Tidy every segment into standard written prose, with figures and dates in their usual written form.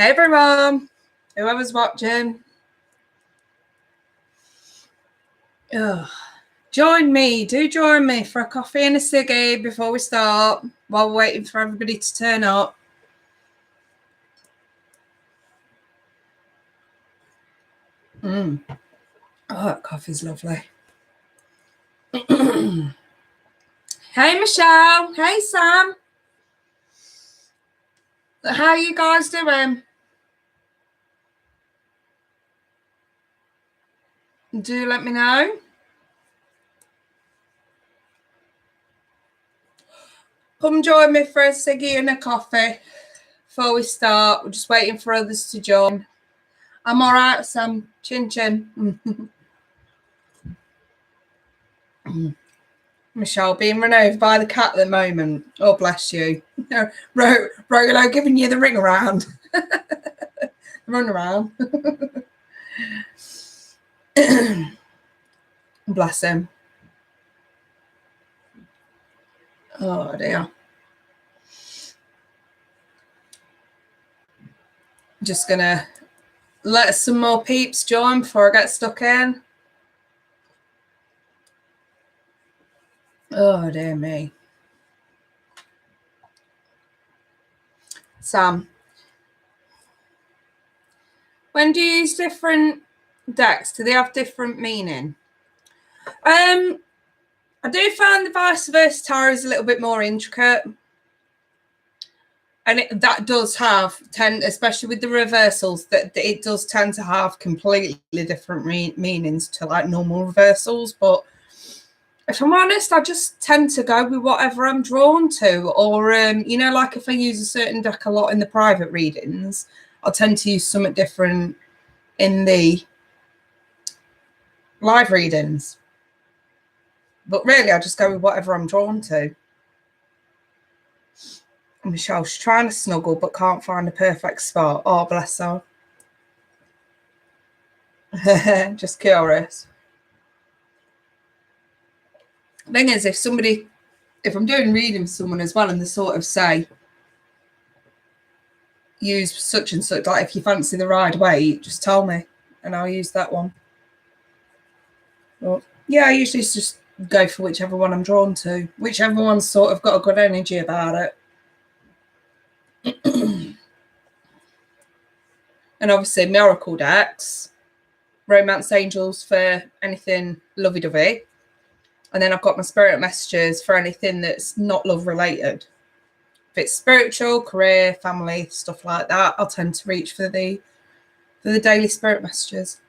Hey everyone, whoever's watching. Join me for a coffee and a ciggy before we start, while we're waiting for everybody to turn up. Oh, that coffee's lovely. Hey Michelle, hey Sam. How are you guys doing? Do let me know. Come join me for a ciggy and a coffee before we start. We're just waiting for others to join. I'm all right, Sam. Chin chin. Michelle being run over by the cat at the moment. Oh, bless you. Rolo giving you the ring around. Run around. Bless him. Oh, dear. Just going to let some more peeps join before I get stuck in. Oh, dear me. Sam, when do you use different decks? Do they have different meaning? I do find the vice versa tarot is a little bit more intricate. And that does have, especially with the reversals, that it does tend to have completely different meanings to like normal reversals. But if I'm honest, I just tend to go with whatever I'm drawn to. Or, like if I use a certain deck a lot in the private readings, I'll tend to use something different in the live readings. But really, I just go with whatever I'm drawn to. Michelle's trying to snuggle but can't find a perfect spot. Oh, bless her. Just curious. The thing is, if I'm doing reading for someone as well and they sort of say, use such and such, like if you fancy the ride away, just tell me and I'll use that one. But yeah, I usually just go for whichever one I'm drawn to, whichever one's sort of got a good energy about it. And obviously miracle decks, romance angels for anything lovey-dovey. And then I've got my spirit messages for anything that's not love related. If it's spiritual, career, family, stuff like that, I'll tend to reach for the daily spirit messages.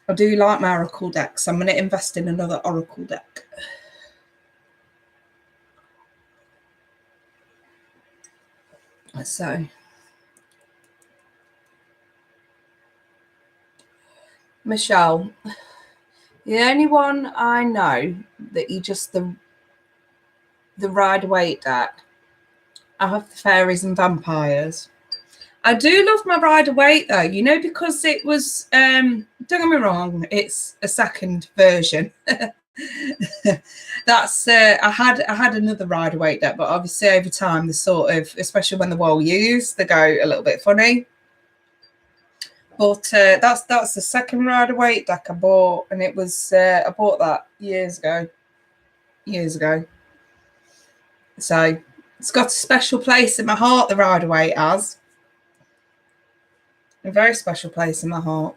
I do like my oracle decks. I'm going to invest in another oracle deck. So, Michelle, the only one I know that you just the Rider-Waite deck, I have the fairies and vampires. I do love my Rider-Waite though, because it was, don't get me wrong, it's a second version. That's I had another Rider-Waite deck, but obviously over time the sort of, especially when they're well used, they go a little bit funny. But that's the second Rider-Waite deck I bought, and it was I bought that years ago. So it's got a special place in my heart, the Rider-Waite has. A very special place in my heart.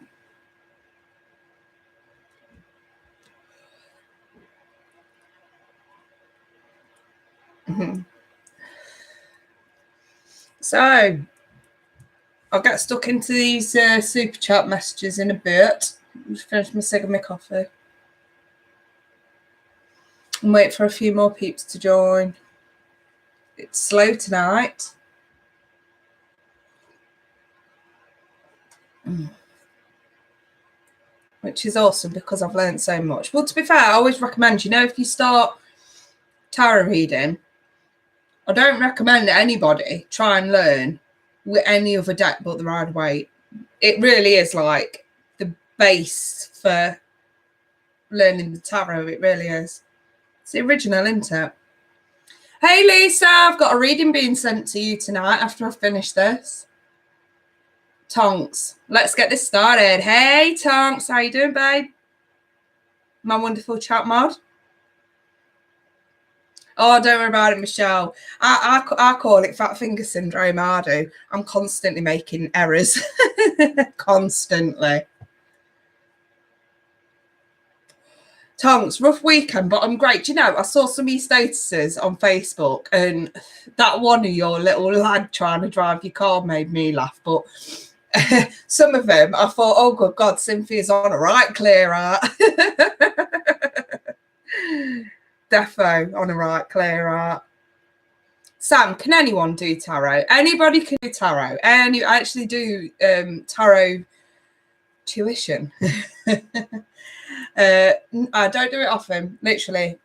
So I'll get stuck into these super chat messages in a bit. Just finish my cig and my coffee. And wait for a few more peeps to join. It's slow tonight. Which is awesome because I've learned so much. Well, to be fair, I always recommend, if you start tarot reading, I don't recommend anybody try and learn with any other deck but the Rider-Waite. It really is like the base for learning the tarot. It really is. It's the original, isn't it? Hey, Lisa, I've got a reading being sent to you tonight after I finish this. Tonks, let's get this started. Hey, Tonks, how you doing, babe? My wonderful chat mod. Oh, don't worry about it, Michelle. I call it fat finger syndrome. I do. I'm constantly making errors. Constantly. Tonks, rough weekend, but I'm great. Do you know, I saw some of your statuses on Facebook, and that one of your little lad trying to drive your car made me laugh. But some of them, I thought, oh, good God, Cynthia's on a right clear out. Defo on a right clear out. Sam, can anyone do tarot? Anybody can do tarot. And you actually do tarot tuition. I don't do it often, literally.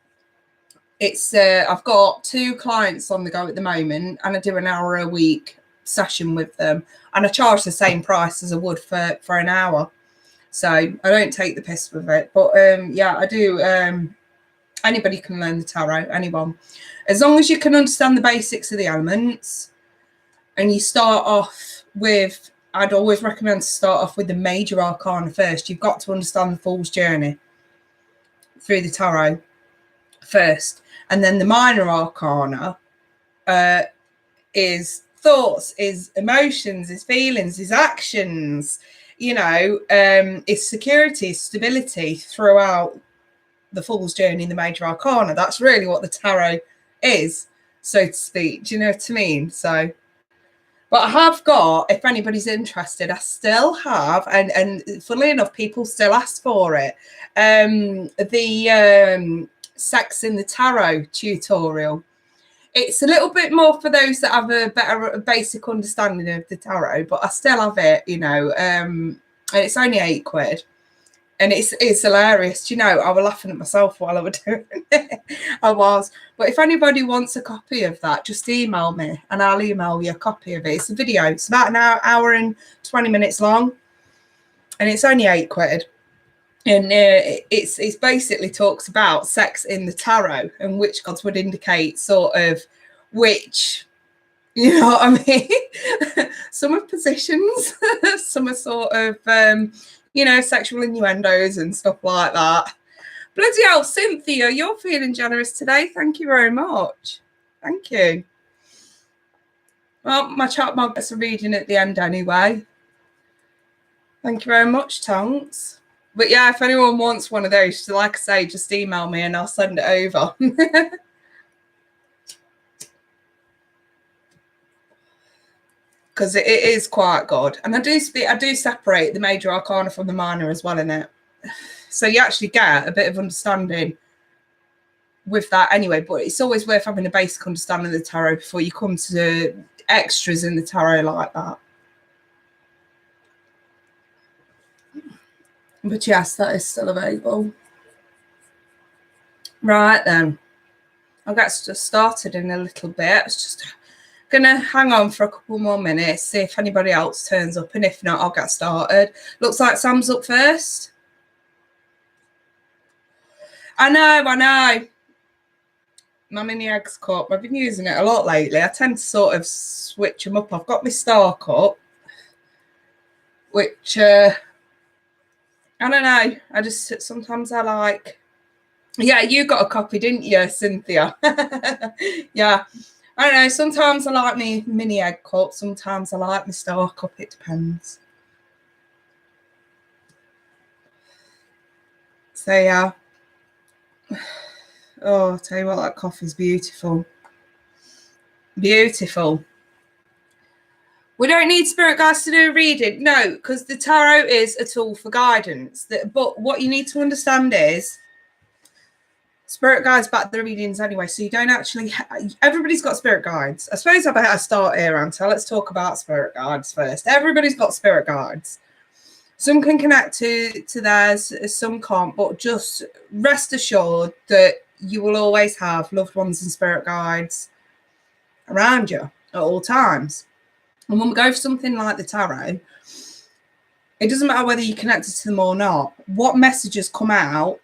It's I've got 2 clients on the go at the moment, and I do an hour a week session with them, and I charge the same price as I would for an hour. So I don't take the piss with it. But yeah, I do. Anybody can learn the tarot, anyone, as long as you can understand the basics of the elements. And you start off with, I'd always recommend to start off with the major arcana first. You've got to understand the Fool's journey through the tarot first. And then the minor arcana is thoughts, is emotions, is feelings, is actions, you know, is security, stability throughout the Fool's journey in the major arcana. That's really what the tarot is, so to speak. Do you know what I mean? So, but I have got, if anybody's interested, I still have, and funnily enough, people still ask for it, the Sex in the Tarot tutorial. It's a little bit more for those that have a better basic understanding of the tarot, but I still have it, you know, and it's only £8. And it's hilarious. Do you know, I was laughing at myself while I was doing it. I was. But if anybody wants a copy of that, just email me and I'll email you a copy of it. It's a video. It's about an hour and 20 minutes long. And it's only £8. And it's basically talks about sex in the tarot and which gods would indicate sort of which, you know what I mean? Some are positions, some are sort of, you know, sexual innuendos and stuff like that. Bloody hell, Cynthia, you're feeling generous today. Thank you very much. Thank you. Well, my chat mod gets a reading at the end anyway. Thank you very much, Tonks. But yeah, if anyone wants one of those, like I say, just email me and I'll send it over. Because it is quite good. And I do separate the major arcana from the minor as well in it. So you actually get a bit of understanding with that anyway, but it's always worth having a basic understanding of the tarot before you come to extras in the tarot like that. But yes, that is still available. Right then. I'll get started in a little bit. It's just gonna hang on for a couple more minutes, see if anybody else turns up, and if not, I'll get started. Looks like Sam's up first. I know. My mini eggs cup. I've been using it a lot lately. I tend to sort of switch them up. I've got my star cup, which I don't know. I just sometimes I like. Yeah, you got a copy, didn't you, Cynthia? Yeah. I don't know. Sometimes I like my mini egg cup. Sometimes I like my star cup. It depends. So yeah. Oh, I'll tell you what, that coffee's beautiful. Beautiful. We don't need spirit guides to do a reading. No, because the tarot is a tool for guidance. But what you need to understand is spirit guides back the readings anyway. So you don't actually... everybody's got spirit guides. I suppose I better start here, Anta. Let's talk about spirit guides first. Everybody's got spirit guides. Some can connect to theirs, some can't. But just rest assured that you will always have loved ones and spirit guides around you at all times. And when we go for something like the tarot, it doesn't matter whether you're connected to them or not. What messages come out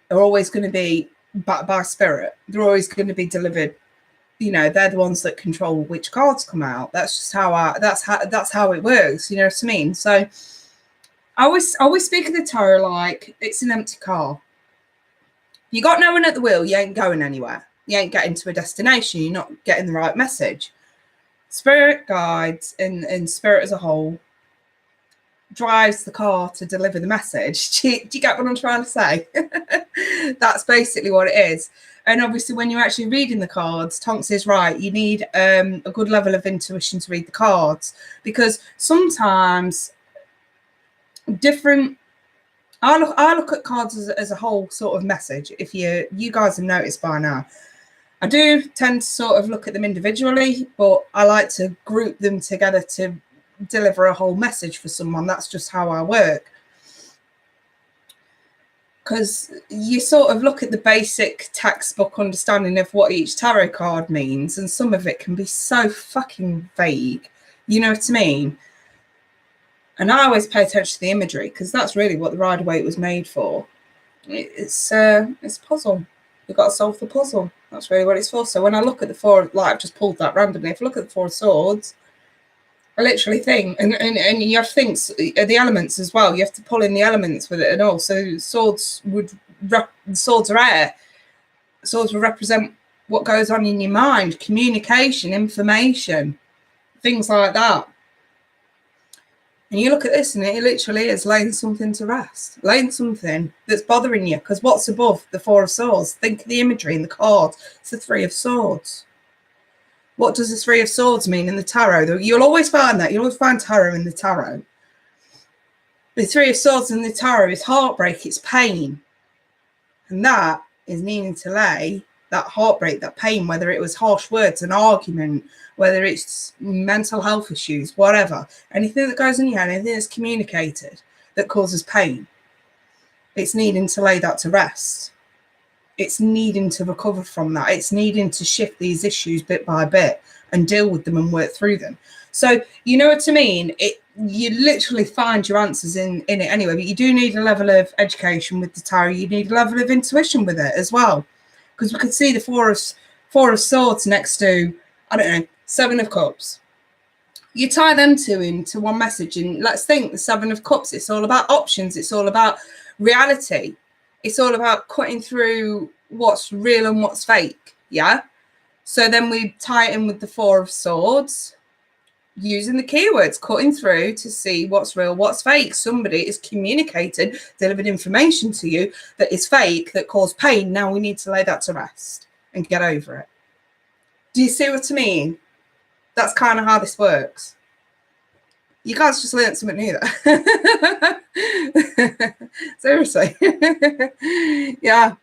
are always going to be backed by spirit. They're always going to be delivered you know, they're the ones that control which cards come out. That's just how that's how it works. You know what I mean? So I always speak of the tarot like it's an empty car. You got no one at the wheel, you ain't going anywhere. You ain't getting to a destination. You're not getting the right message. Spirit guides and spirit as a whole drives the car to deliver the message. Do you get what I'm trying to say? That's basically what it is. And obviously, when you're actually reading the cards, Tonks is right. You need a good level of intuition to read the cards, because sometimes different. I look at cards as a whole sort of message. If you guys have noticed by now, I do tend to sort of look at them individually, but I like to group them together to deliver a whole message for someone. That's just how I work. Because you sort of look at the basic textbook understanding of what each tarot card means, and some of it can be so fucking vague. You know what I mean? And I always pay attention to the imagery, because that's really what the Rider-Waite was made for. It's a puzzle. You've got to solve the puzzle. That's really what it's for. So when I look at the four, like I've just pulled that randomly, if I look at the Four of Swords, I literally think, and you have to think the elements as well. You have to pull in the elements with it and all. So swords are air. Swords will represent what goes on in your mind, communication, information, things like that. And you look at this and it literally is laying something to rest, laying something that's bothering you. Because what's above the Four of Swords? Think of the imagery in the card. It's the Three of Swords. What does the Three of Swords mean in the tarot? You'll always find that. You'll always find tarot in the tarot. The Three of Swords in the tarot is heartbreak, it's pain. And that is needing to lay that heartbreak, that pain, whether it was harsh words, an argument, whether it's mental health issues, whatever. Anything that goes in your head, anything that's communicated that causes pain. It's needing to lay that to rest. It's needing to recover from that. It's needing to shift these issues bit by bit and deal with them and work through them. So, you know what I mean? You literally find your answers in it anyway, but you do need a level of education with the tarot. You need a level of intuition with it as well. Because we could see the Four of Swords next to, I don't know, Seven of Cups. You tie them two into one message, and let's think the Seven of Cups. It's all about options. It's all about reality. It's all about cutting through what's real and what's fake. Yeah. So then we tie it in with the Four of Swords, using the keywords, cutting through to see what's real, what's fake. Somebody is communicated, delivered information to you that is fake, that caused pain. Now we need to lay that to rest and get over it. Do you see what I mean? That's kind of how this works. You guys just learned something new there. Seriously. Yeah.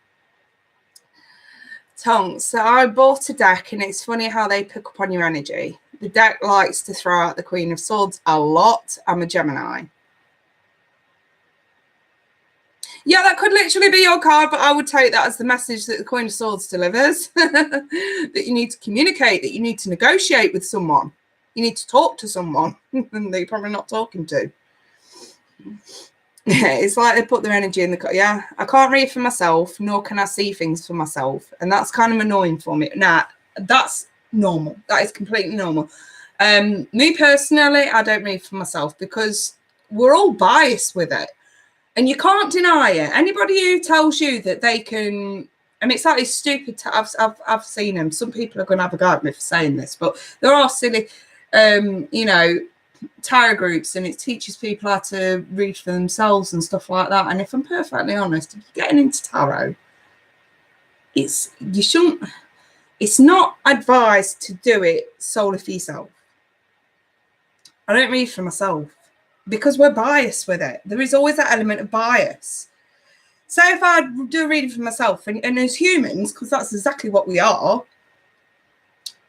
Tonks. So I bought a deck, and it's funny how they pick up on your energy. The deck likes to throw out the Queen of Swords a lot. I'm a Gemini. Yeah, that could literally be your card, but I would take that as the message that the Queen of Swords delivers. That you need to communicate, that you need to negotiate with someone. You need to talk to someone that you're probably not talking to. Yeah, it's like they put their energy in the... Yeah, I can't read for myself, nor can I see things for myself. And that's kind of annoying for me. Nah, that's normal. That is completely normal. Me personally, I don't read for myself because we're all biased with it. And you can't deny it. Anybody who tells you that they can... I mean, it's like it's stupid. I've seen them. Some people are going to have a go at me for saying this, but there are silly... you know, tarot groups, and it teaches people how to read for themselves and stuff like that. And if I'm perfectly honest, if you're getting into tarot, it's not advised to do it solely for yourself. I don't read for myself because we're biased with it. There is always that element of bias. So if I do a reading for myself, and as humans, because that's exactly what we are,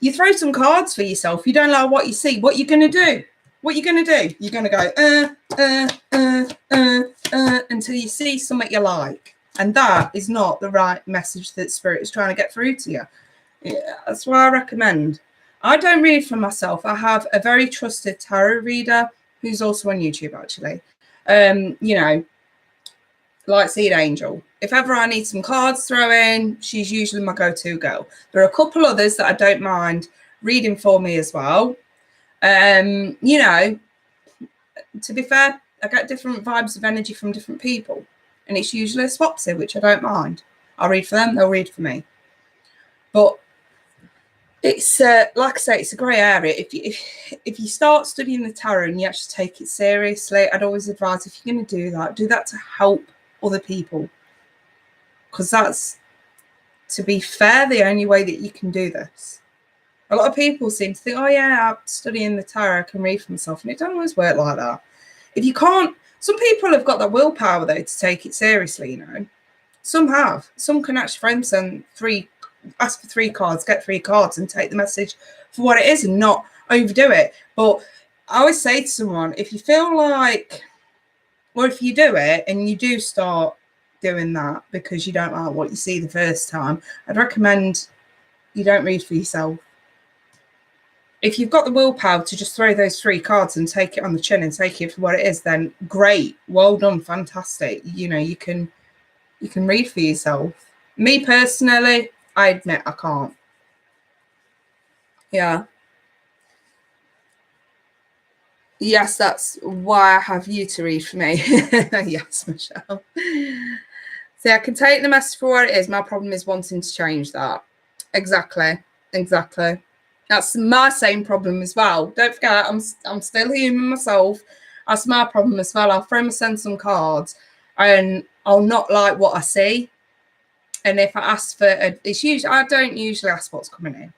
you throw some cards for yourself. You don't like what you see. What you're going to do? What you're going to do? You're going to go until you see something you like. And that is not the right message that Spirit is trying to get through to you. Yeah, that's what I recommend. I don't read for myself. I have a very trusted tarot reader who's also on YouTube, actually. You know, Light Seed Angel. if ever I need some cards throwing, she's usually my go-to girl. There are a couple others that I don't mind reading for me as well. You know, to be fair, I get different vibes of energy from different people, and it's usually a swapsy, which I don't mind. I'll read for them, they'll read for me. But it's like I say, it's a grey area. If you start studying the tarot and you actually take it seriously, I'd always advise, if you're going to do that to help other people, because that's, to be fair, the only way that you can do this. A lot of people seem to think, oh yeah, I'm studying the tarot, I can read for myself, and it doesn't always work like that. If you can't, some people have got that willpower though to take it seriously, you know. Some have. Some can actually frame send ask for 3 cards, get 3 cards, and take the message for what it is and not overdo it. But I always say to someone, if you feel like, or if you do it and you do start doing that because you don't like what you see the first time, I'd recommend you don't read for yourself. If you've got the willpower to just throw those 3 cards and take it on the chin and take it for what it is, then great, well done, fantastic. You know, you can read for yourself. Me personally, I admit I can't. Yeah. Yes, that's why I have you to read for me. Yes, Michelle. See, I can take the message for what it is. My problem is wanting to change that. Exactly. That's my same problem as well. Don't forget, I'm still human myself. That's my problem as well. I'll send some cards and I'll not like what I see. And if I ask for I don't usually ask what's coming in.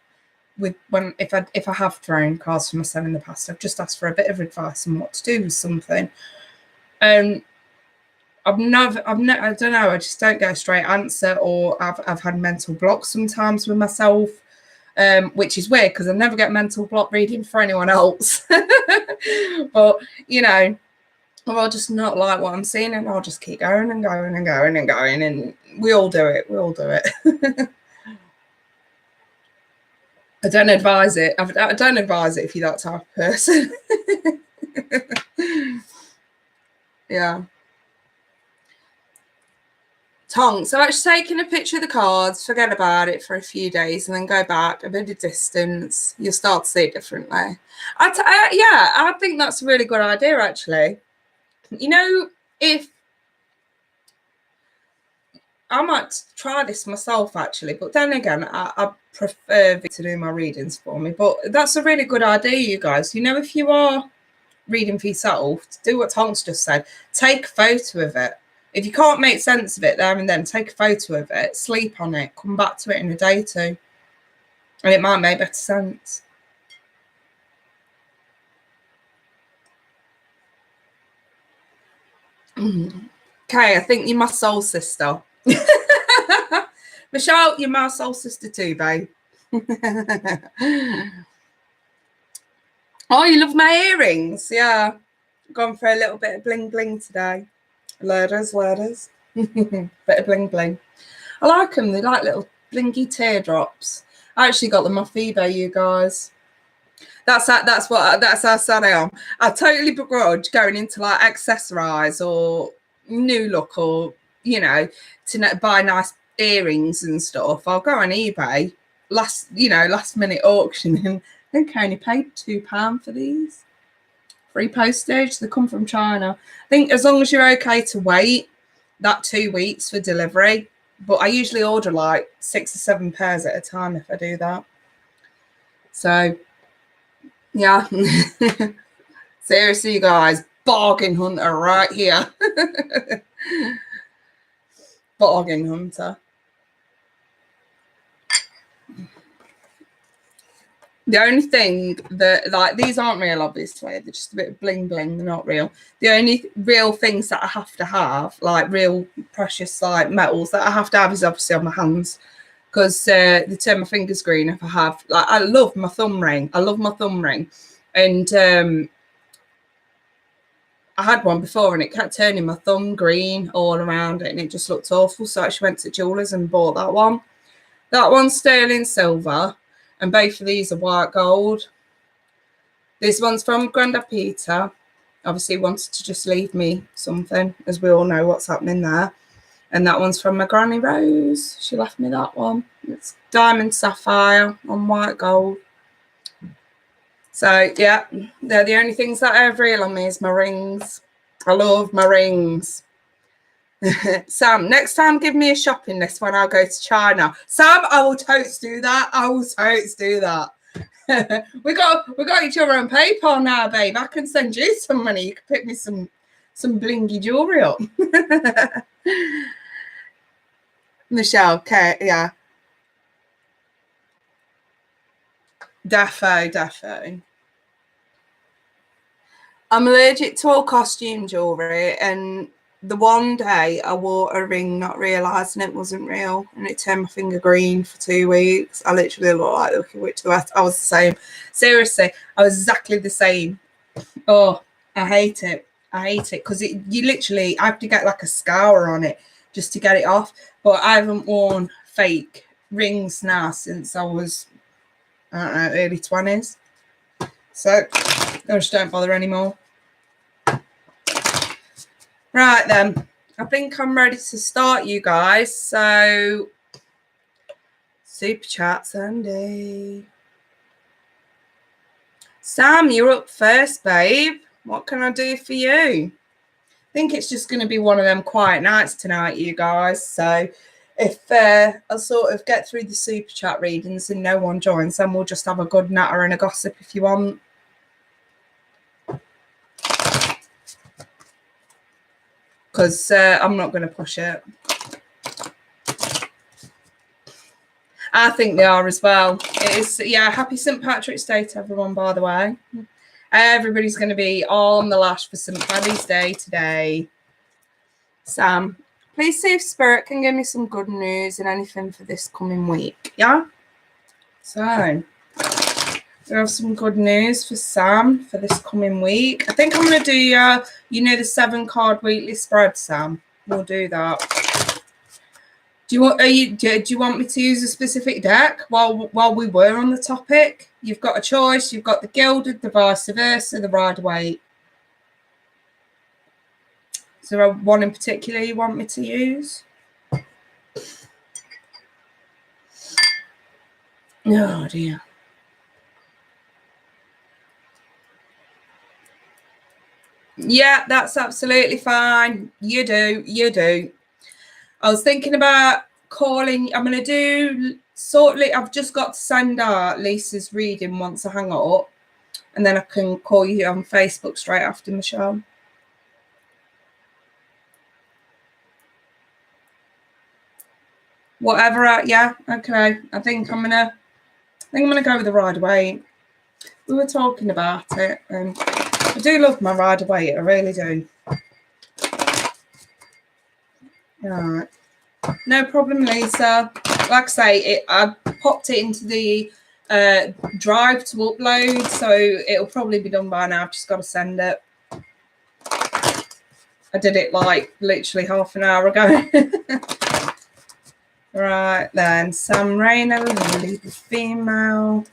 If I have thrown cards for myself in the past, I've just asked for a bit of advice on what to do with something. I don't know, I just don't get a straight answer, or I've had mental blocks sometimes with myself. Which is weird because I never get mental block reading for anyone else. But, you know, I'll just not like what I'm seeing, and I'll just keep going and going and going and going, and we all do it. I don't advise it. I don't advise it if you're that type of person. Yeah. Tongue. So actually taking a picture of the cards, forget about it for a few days, and then go back a bit of distance. You'll start to see it differently. I think that's a really good idea, actually. You know, if I might try this myself, actually, but then again, I prefer Vic to do my readings for me. But that's a really good idea, you guys. You know, if you are reading for yourself, do what Tom's just said. Take a photo of it. If you can't make sense of it there and then, take a photo of it, sleep on it, come back to it in a day or two, and it might make better sense. Okay, I think you're my soul sister. Michelle, you're my soul sister too, babe. Oh, you love my earrings? Yeah. Gone for a little bit of bling bling today. Ladders. Bit of bling bling. I like them. They're like little blingy teardrops. I actually got them off eBay, you guys. That's how sad I am. I totally begrudge going into like accessorize or new look, or you know, to buy nice earrings and stuff. I'll go on eBay, last minute auction, and I think I only paid £2 for these. Free postage. They come from China. I think as long as you're okay to wait that 2 weeks for delivery, but I usually order like 6 or 7 pairs at a time if I do that. So yeah. Seriously, you guys, bargain hunter right here. Bargain hunter. The only thing that, like, these aren't real, obviously. They're just a bit of bling bling. They're not real. The only real things that I have to have, like real precious, like metals that I have to have, is obviously on my hands, because they turn my fingers green if I have. Like, I love my thumb ring. And I had one before, and it kept turning my thumb green all around it, and it just looked awful. So I actually went to jewelers and bought that one. That one's sterling silver, and both of these are white gold. This one's from Grandad Peter. Obviously wanted to just leave me something, as we all know what's happening there. And that one's from my Granny Rose. She left me that one. It's diamond sapphire on white gold. So, yeah, they're the only things that I have real on me is my rings. I love my rings. Sam, next time give me a shopping list when I go to China. Sam, I will totes do that. I will totes do that. we got each other on PayPal now, babe. I can send you some money. You can pick me some blingy jewelry up. Michelle, okay, yeah. Defo. I'm allergic to all costume jewelry, and the one day I wore a ring not realising it wasn't real, and it turned my finger green for 2 weeks. I literally looked like the Lucky Witch. I was the same. Seriously, I was exactly the same. Oh, I hate it. Because you literally have to get like a scour on it just to get it off. But I haven't worn fake rings now since I was, I don't know, early 20s. So I just don't bother anymore. Right then, I think I'm ready to start, you guys. So, Super Chat Sunday. Sam, you're up first, babe. What can I do for you? I think it's just going to be one of them quiet nights tonight, you guys. So, if I'll sort of get through the Super Chat readings and no one joins, then we'll just have a good natter and a gossip if you want. Because I'm not going to push it. I think they are as well. It is, yeah, happy St. Patrick's Day to everyone, by the way. Everybody's going to be on the lash for St. Paddy's Day today. Sam, please see if Spirit can give me some good news and anything for this coming week. Yeah? So, we have some good news for Sam for this coming week. I think I'm going to do, you know, the 7-card weekly spread, Sam. We'll do that. Do you want me to use a specific deck while we were on the topic? You've got a choice. You've got the Gilded, the Vice Versa, the Rider-Waite. Is there one in particular you want me to use? Oh, dear. Yeah, that's absolutely fine. You do. I was thinking about calling. I'm going to do I've just got to send out Lisa's reading once I hang up, and then I can call you on Facebook straight after, Michelle. Whatever. Yeah. Okay. I think I'm gonna go with the Rider-Waite. We were talking about it, and I do love my Rider-Waite. I really do. All right. No problem, Lisa. Like I say, I popped it into the drive to upload, so it'll probably be done by now. I've just got to send it. I did it like literally half an hour ago. Right then, Sam Rayner, Lily the female.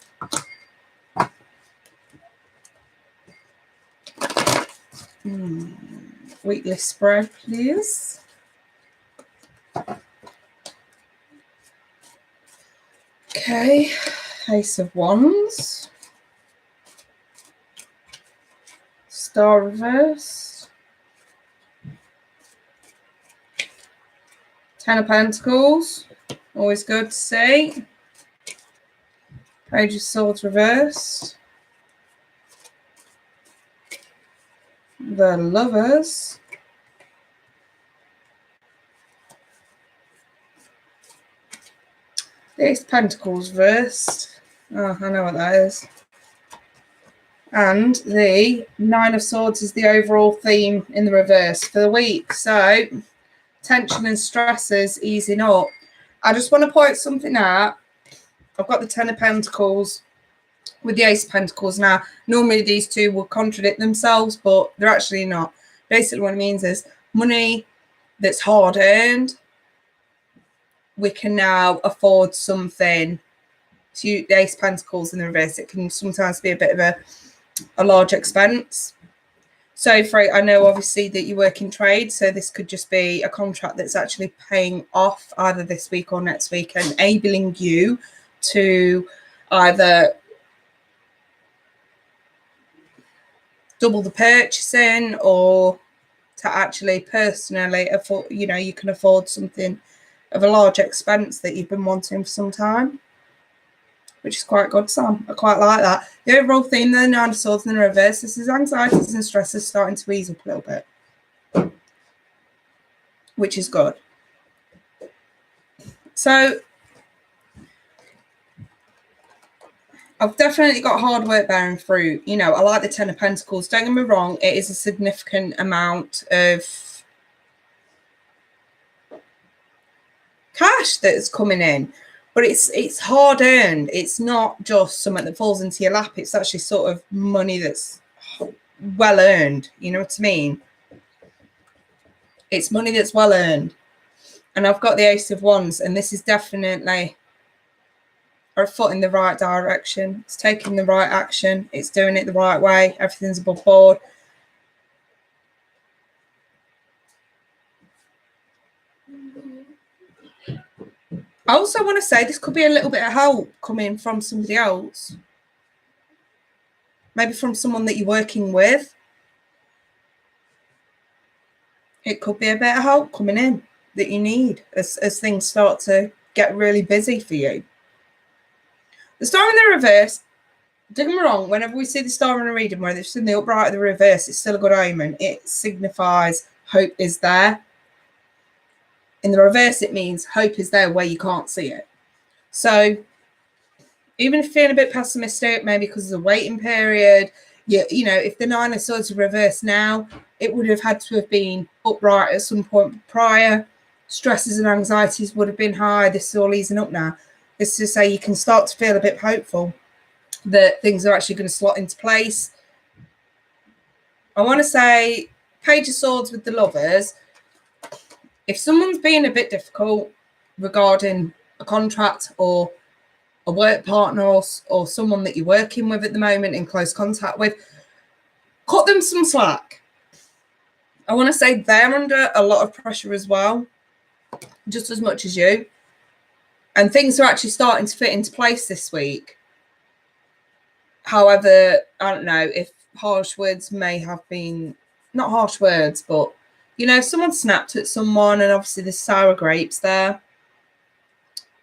Weekly spread, please. Okay, Ace of Wands. Star reverse. 10 of Pentacles. Always good to see. Page of Swords reversed. The Lovers. The Ace of Pentacles reversed. Oh, I know what that is. And the 9 of Swords is the overall theme in the reverse for the week. So, tension and stresses easing up. I just want to point something out. I've got the 10 of Pentacles with the Ace of Pentacles. Now, normally these two will contradict themselves, but they're actually not. Basically what it means is money that's hard earned, we can now afford something. To the Ace of Pentacles in the reverse, it can sometimes be a bit of a large expense. So I know obviously that you work in trade, so this could just be a contract that's actually paying off either this week or next week, enabling you to either double the purchasing or to actually personally afford, you can afford something of a large expense that you've been wanting for some time, which is quite good, Sam. I quite like that. The overall theme, the Nine of Swords in the reverse, this is anxieties and stresses starting to ease up a little bit, which is good. So I've definitely got hard work bearing fruit. I like the Ten of Pentacles. Don't get me wrong, it is a significant amount of cash that's coming in, but it's hard earned. It's not just something that falls into your lap. It's actually sort of money that's well earned. You know what I mean? It's money that's well earned. And I've got the Ace of Wands, and this is definitely a foot in the right direction. It's taking the right action. It's doing it the right way. Everything's above board. I also want to say this could be a little bit of help coming from somebody else. Maybe from someone that you're working with. It could be a bit of help coming in that you need as things start to get really busy for you. The star in the reverse, don't get me wrong, whenever we see the star in a reading, whether it's in the upright or the reverse, it's still a good omen. It signifies hope is there. In the reverse, it means hope is there where you can't see it. So even if you're feeling a bit pessimistic, maybe because of the waiting period, if the Nine of Swords is reversed now, it would have had to have been upright at some point prior. Stresses and anxieties would have been high. This is all easing up now. This is to say you can start to feel a bit hopeful that things are actually going to slot into place. I want to say Page of Swords with the Lovers. If someone's being a bit difficult regarding a contract or a work partner or someone that you're working with at the moment, in close contact with, cut them some slack. I want to say they're under a lot of pressure as well, just as much as you. And things are actually starting to fit into place this week. However, I don't know if harsh words may have been, not harsh words, but, someone snapped at someone and obviously there's sour grapes there.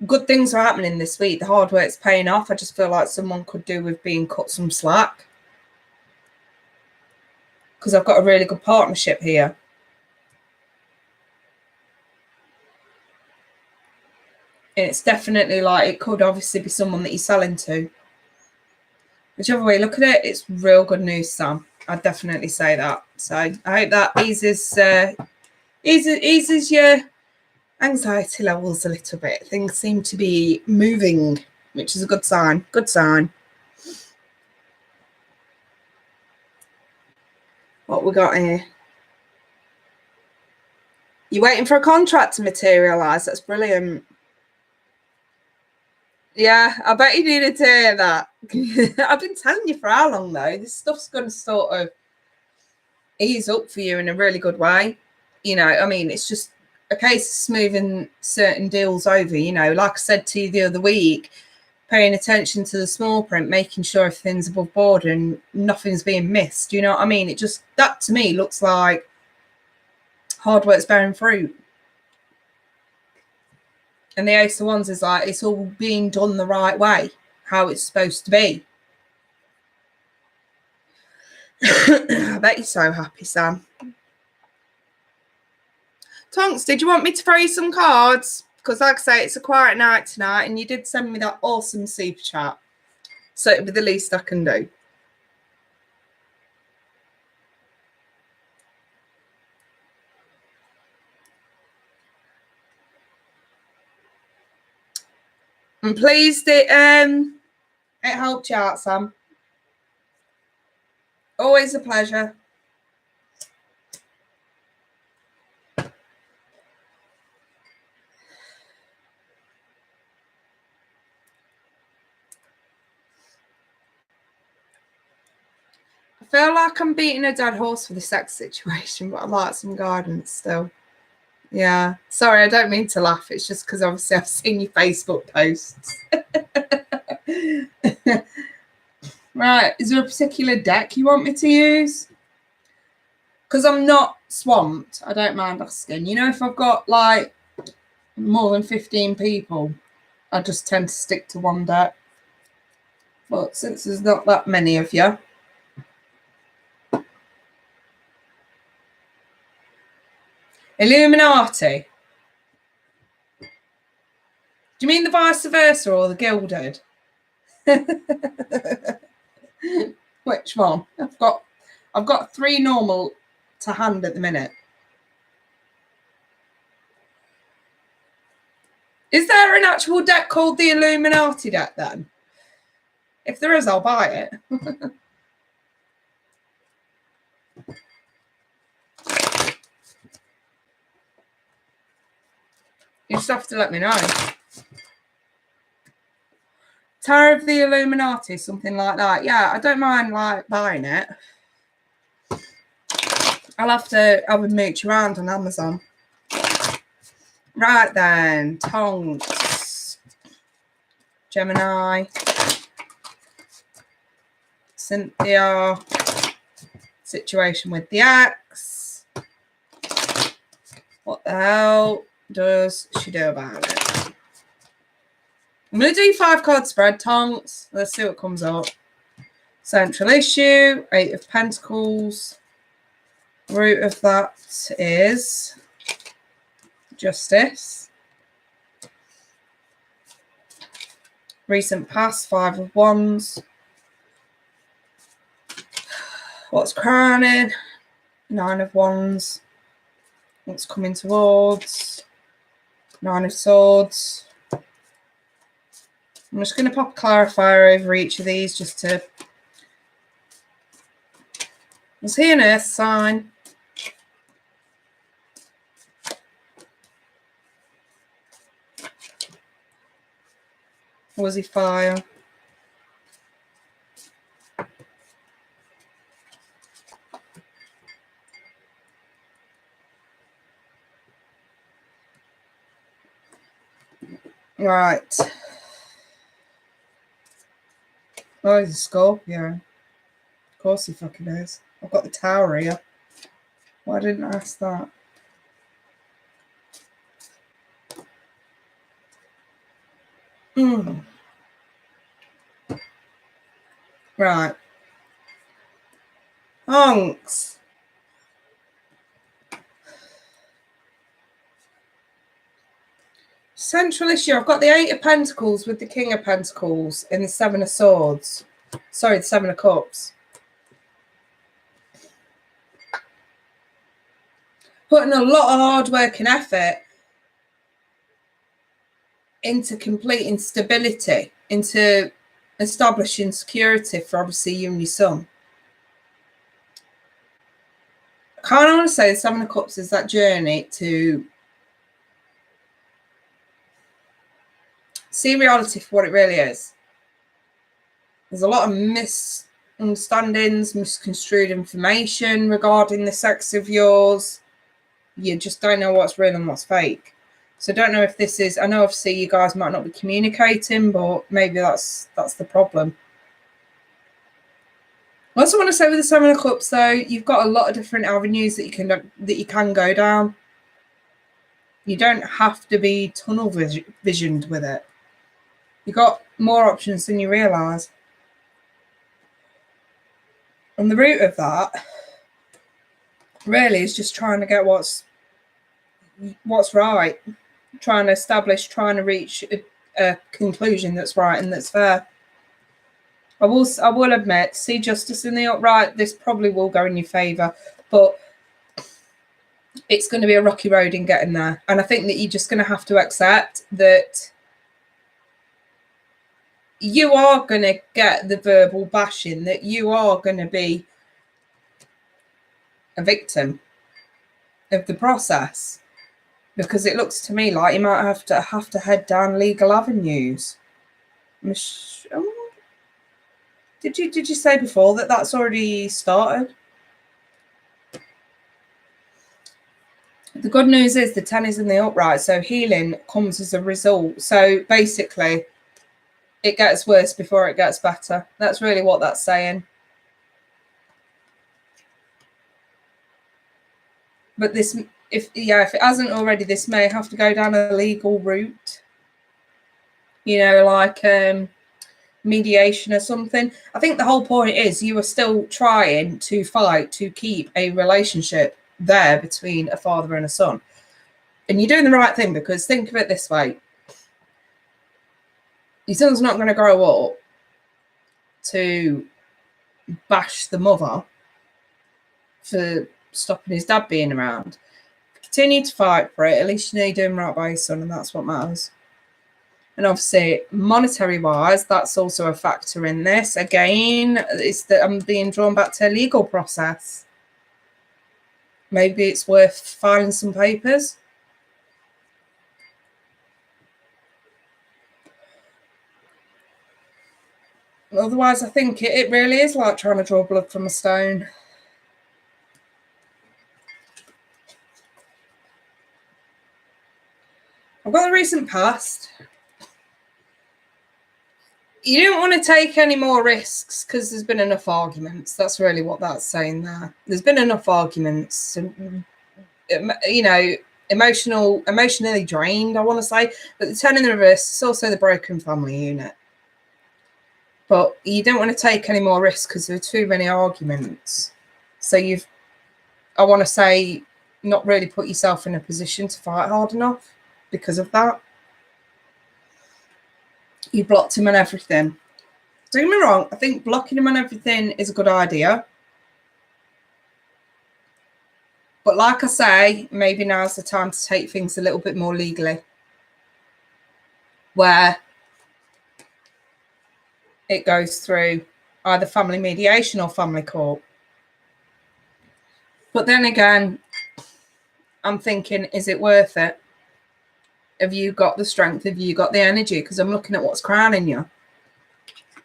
Good things are happening this week. The hard work's paying off. I just feel like someone could do with being cut some slack. Because I've got a really good partnership here. And it's definitely like it could obviously be someone that you're selling to. Whichever way you look at it, it's real good news, Sam. I'd definitely say that. So I hope that eases your anxiety levels a little bit. Things seem to be moving, which is a good sign. Good sign. What we got here? You're waiting for a contract to materialise. That's brilliant. Yeah, I bet you needed to hear that. I've been telling you for how long, though. This stuff's going to sort of ease up for you in a really good way. It's just a case of smoothing certain deals over. Like I said to you the other week, paying attention to the small print, making sure everything's above board and nothing's being missed. You know what I mean? It just, that to me looks like hard work's bearing fruit. And the Ace of Wands is like, it's all being done the right way, how it's supposed to be. I bet you're so happy, Sam. Tonks, did you want me to throw you some cards? Because like I say, it's a quiet night tonight and you did send me that awesome super chat. So it'll be the least I can do. I'm pleased it helped you out, Sam. Always a pleasure. I feel like I'm beating a dead horse for the sex situation, but I'd like some guidance still. Yeah. Sorry, I don't mean to laugh. It's just because obviously I've seen your Facebook posts. Right. Is there a particular deck you want me to use? Because I'm not swamped. I don't mind asking. You know, if I've got like more than 15 people, I just tend to stick to one deck. But since there's not that many of you, Illuminati. Do you mean the vice versa or the gilded? Which one? I've got 3 normal to hand at the minute. Is there an actual deck called the Illuminati deck then? If there is, I'll buy it. You just have to let me know. Tower of the Illuminati, something like that. Yeah, I don't mind like buying it. I'll have to have a mooch around on Amazon. Right then, Tonks, Gemini, Cynthia, situation with the ex. What the hell does she do about it? I'm going to do 5-card spread, Tonks. Let's see what comes up. Central issue, 8 of Pentacles. Root of that is Justice. Recent past, 5 of Wands. What's crowning? 9 of Wands. What's coming towards? 9 of Swords. I'm just going to pop a clarifier over each of these just to... Was he an earth sign? Or was he fire? Right. Oh, he's a Scorpio. Of course he fucking is. I've got the Tower here. Why didn't I ask that? Right. Honks. Central issue. I've got the 8 of Pentacles with the King of Pentacles and the 7 of Swords. Sorry, the 7 of Cups. Putting a lot of hard work and effort into completing stability, into establishing security for obviously you and your son. I kind of want to say the 7 of Cups is that journey to see reality for what it really is. There's a lot of misunderstandings, misconstrued information regarding the sex of yours. You just don't know what's real and what's fake. So I don't know if this is, I know obviously you guys might not be communicating, but maybe that's the problem. I also want to say with the 7 of Cups though, you've got a lot of different avenues that you can go down. You don't have to be tunnel visioned with it. You've got more options than you realise. And the root of that really is just trying to get what's right. Trying to establish, trying to reach a conclusion that's right and that's fair. I will admit, see justice in the upright, this probably will go in your favour, but it's going to be a rocky road in getting there. And I think that you're just going to have to accept that you are going to get the verbal bashing, that you are going to be a victim of the process, because it looks to me like you might have to head down legal avenues. Did you say before that that's already started? The good news is the 10 is in the upright, so healing comes as a result. So basically, it gets worse before it gets better. That's really what that's saying. But this, if it hasn't already, this may have to go down a legal route. You know, like mediation or something. I think the whole point is you are still trying to fight to keep a relationship there between a father and a son. And you're doing the right thing, because think of it this way. Your son's not going to grow up to bash the mother for stopping his dad being around. Continue to fight for it. At least you know you're doing right by your son, and that's what matters. And obviously, monetary-wise, that's also a factor in this. Again, it's that I'm being drawn back to a legal process. Maybe it's worth filing some papers. Otherwise, I think it really is like trying to draw blood from a stone. I've got the recent past. You don't want to take any more risks because there's been enough arguments. That's really what that's saying there. There's been enough arguments, and, you know, emotionally drained, I want to say. But the 10 in the reverse is also the broken family unit. But you don't want to take any more risks because there are too many arguments. So I want to say, not really put yourself in a position to fight hard enough because of that. You blocked him on everything. Don't get me wrong, I think blocking him on everything is a good idea. But like I say, maybe now's the time to take things a little bit more legally, where it goes through either family mediation or family court. But then again, I'm thinking, is it worth it? Have you got the strength? Have you got the energy? Because I'm looking at what's crowning you.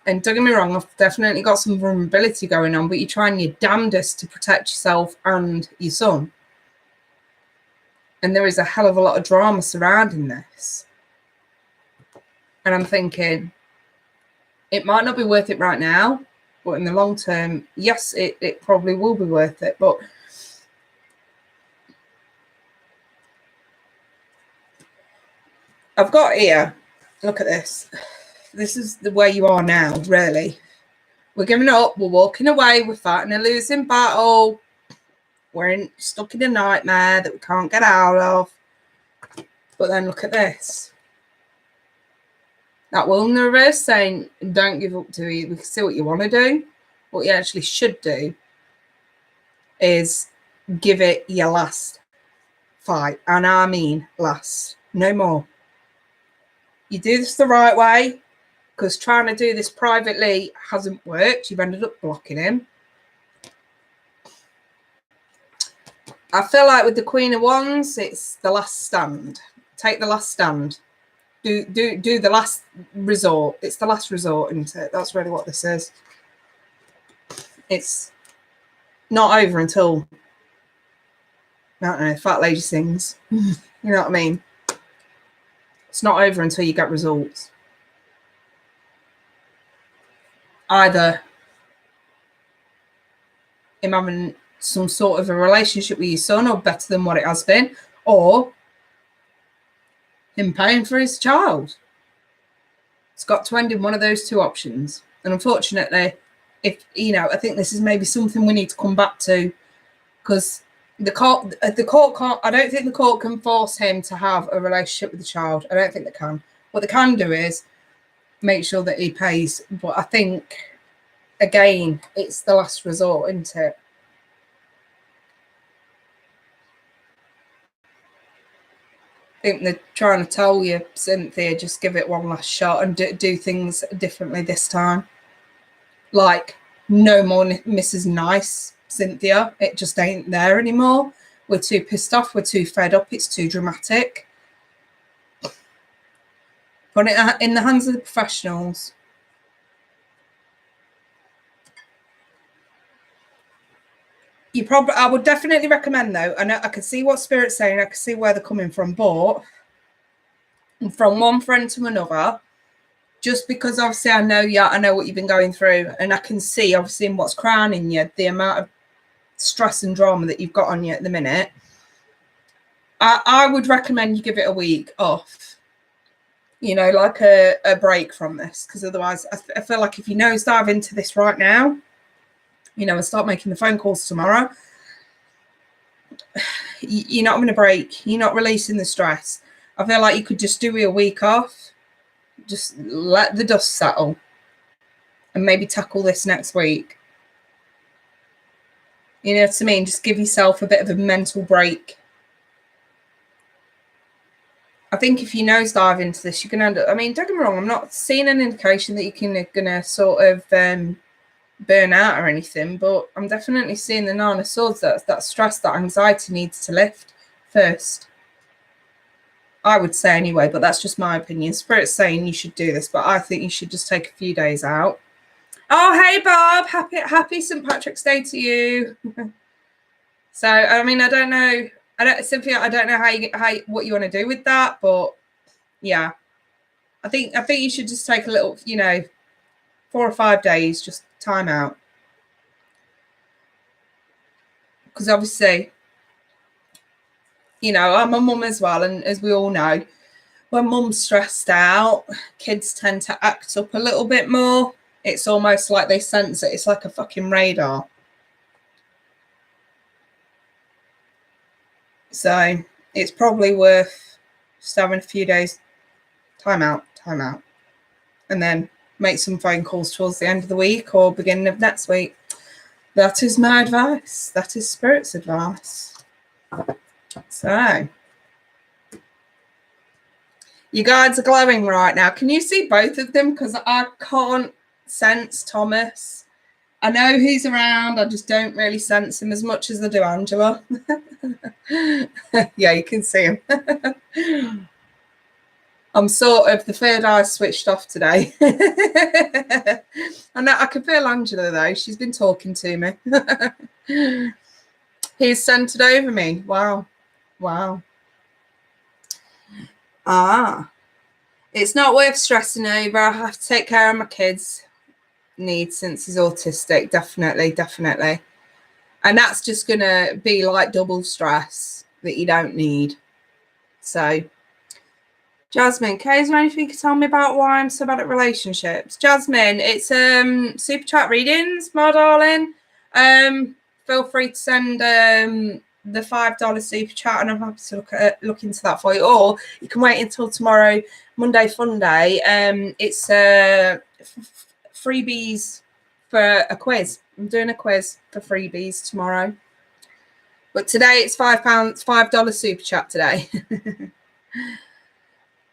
And don't get me wrong, I've definitely got some vulnerability going on, but you're trying your damnedest to protect yourself and your son. And there is a hell of a lot of drama surrounding this. And I'm thinking, it might not be worth it right now, but in the long term, yes, it probably will be worth it. But I've got here, look at this. This is the way you are now, really. We're giving up. We're walking away. We're fighting a losing battle. We're stuck in a nightmare that we can't get out of. But then look at this. That will in the reverse saying, don't give up to it. We can see what you want to do. What you actually should do is give it your last fight. And I mean last. No more. You do this the right way, because trying to do this privately hasn't worked. You've ended up blocking him. I feel like with the Queen of Wands, it's the last stand. Take the last stand. Do the last resort. It's the last resort, isn't it? That's really what this is. It's not over until, I don't know, Fat Lady sings. You know what I mean? It's not over until you get results. Either him having some sort of a relationship with your son, or better than what it has been, or him paying for his child. It's got to end in one of those two options. And unfortunately, if I think this is maybe something we need to come back to, because the court can't. I don't think the court can force him to have a relationship with the child. I don't think they can. What they can do is make sure that he pays. But I think, again, it's the last resort, isn't it? I think they're trying to tell you, Cynthia, just give it one last shot and do things differently this time. Like, no more Mrs. Nice, Cynthia. It just ain't there anymore. We're too pissed off. We're too fed up. It's too dramatic. Put it in the hands of the professionals. I would definitely recommend though. I know I can see what Spirit's saying. I can see where they're coming from, but from one friend to another, just because obviously I know what you've been going through, and I can see obviously in what's crowning you, the amount of stress and drama that you've got on you at the minute. I would recommend you give it a week off, like a break from this, because otherwise I feel like if you nosedive into this right now, and start making the phone calls tomorrow, you're not going to break. You're not releasing the stress. I feel like you could just do a week off, just let the dust settle, and maybe tackle this next week. You know what I mean? Just give yourself a bit of a mental break. I think if you nosedive into this, you're going to end up, don't get me wrong, I'm not seeing an indication that you're going to sort of burn out or anything, but I'm definitely seeing the Nine of Swords, that stress, that anxiety needs to lift first. I would say anyway, but that's just my opinion. Spirit's saying you should do this, but I think you should just take a few days out. Oh, hey, Bob. Happy St. Patrick's Day to you. So, I don't know. Cynthia, I don't know what you want to do with that, but yeah, I think you should just take a little, 4 or 5 days, just time out. Because obviously, I'm a mum as well, and as we all know, when mum's stressed out, kids tend to act up a little bit more. It's almost like they sense it. It's like a fucking radar. So it's probably worth just having a few days time out, and then make some phone calls towards the end of the week or beginning of next week. That is my advice. That is Spirit's advice. So you guys are glowing right now. Can you see both of them? Because I can't sense Thomas. I know he's around. I just don't really sense him as much as I do Angela. Yeah, you can see him. I'm sort of the third eye switched off today. I know I can feel Angela though. She's been talking to me. He's centered over me. Wow. It's not worth stressing over. I have to take care of my kids' needs since he's autistic. Definitely. And that's just going to be like double stress that you don't need. So, Jasmine, Kay, is there anything you can tell me about why I'm so bad at relationships? Jasmine, it's super chat readings, my darling. Feel free to send the $5 super chat, and I'm happy to look into that for you. Or you can wait until tomorrow, Monday Fun Day. It's freebies for a quiz. I'm doing a quiz for freebies tomorrow. But today it's $5 super chat today.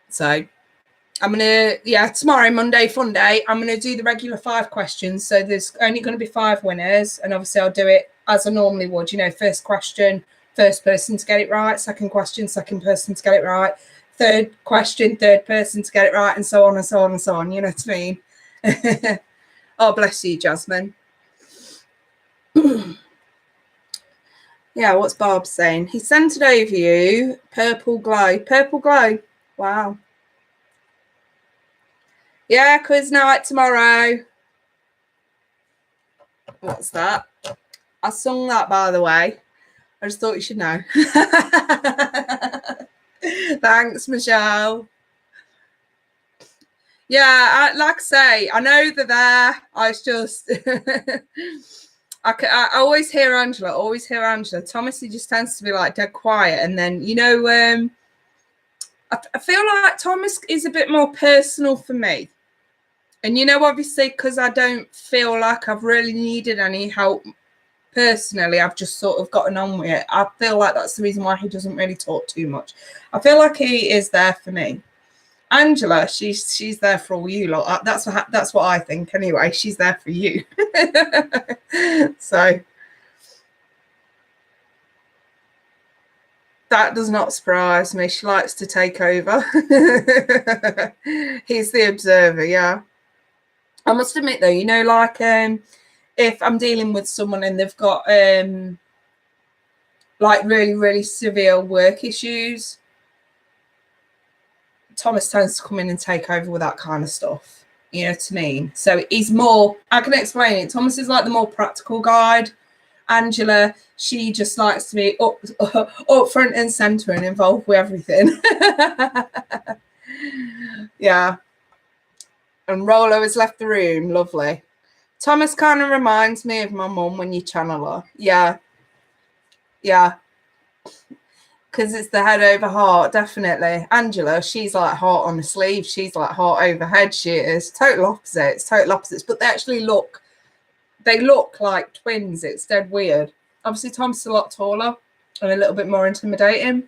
So I'm going to, tomorrow, Monday Fun Day, I'm going to do the regular 5 questions. So there's only going to be 5 winners. And obviously I'll do it as I normally would. First question, first person to get it right. Second question, second person to get it right. Third question, third person to get it right. And so on and so on and so on. You know what I mean? Oh, bless you, Jasmine. Yeah, what's Bob saying? He sent it over you. Purple glow. Purple glow. Wow. Yeah, quiz night tomorrow. What's that? I sung that, by the way. I just thought you should know. Thanks, Michelle. Yeah, like I say, I know they're there. I just... I always hear Angela. Thomas, he just tends to be like dead quiet. And then, I feel like Thomas is a bit more personal for me. And, obviously, because I don't feel like I've really needed any help personally, I've just sort of gotten on with it. I feel like that's the reason why he doesn't really talk too much. I feel like he is there for me. Angela, she's there for all you lot. That's what I think anyway. She's there for you. So that does not surprise me. She likes to take over. He's the observer, yeah. I must admit though, if I'm dealing with someone and they've got like really, really severe work issues, Thomas tends to come in and take over with that kind of stuff. You know what I mean? So he's more, I can explain it. Thomas is like the more practical guide. Angela, she just likes to be up front and centre and involved with everything. Yeah. And Rolo has left the room. Lovely. Thomas kind of reminds me of my mum when you channel her. Yeah. Yeah. Because it's the head over heart, definitely. Angela, she's like heart on the sleeve. She's like heart overhead. She is. Total opposites. Total opposites. But they actually look, like twins. It's dead weird. Obviously, Tom's a lot taller and a little bit more intimidating,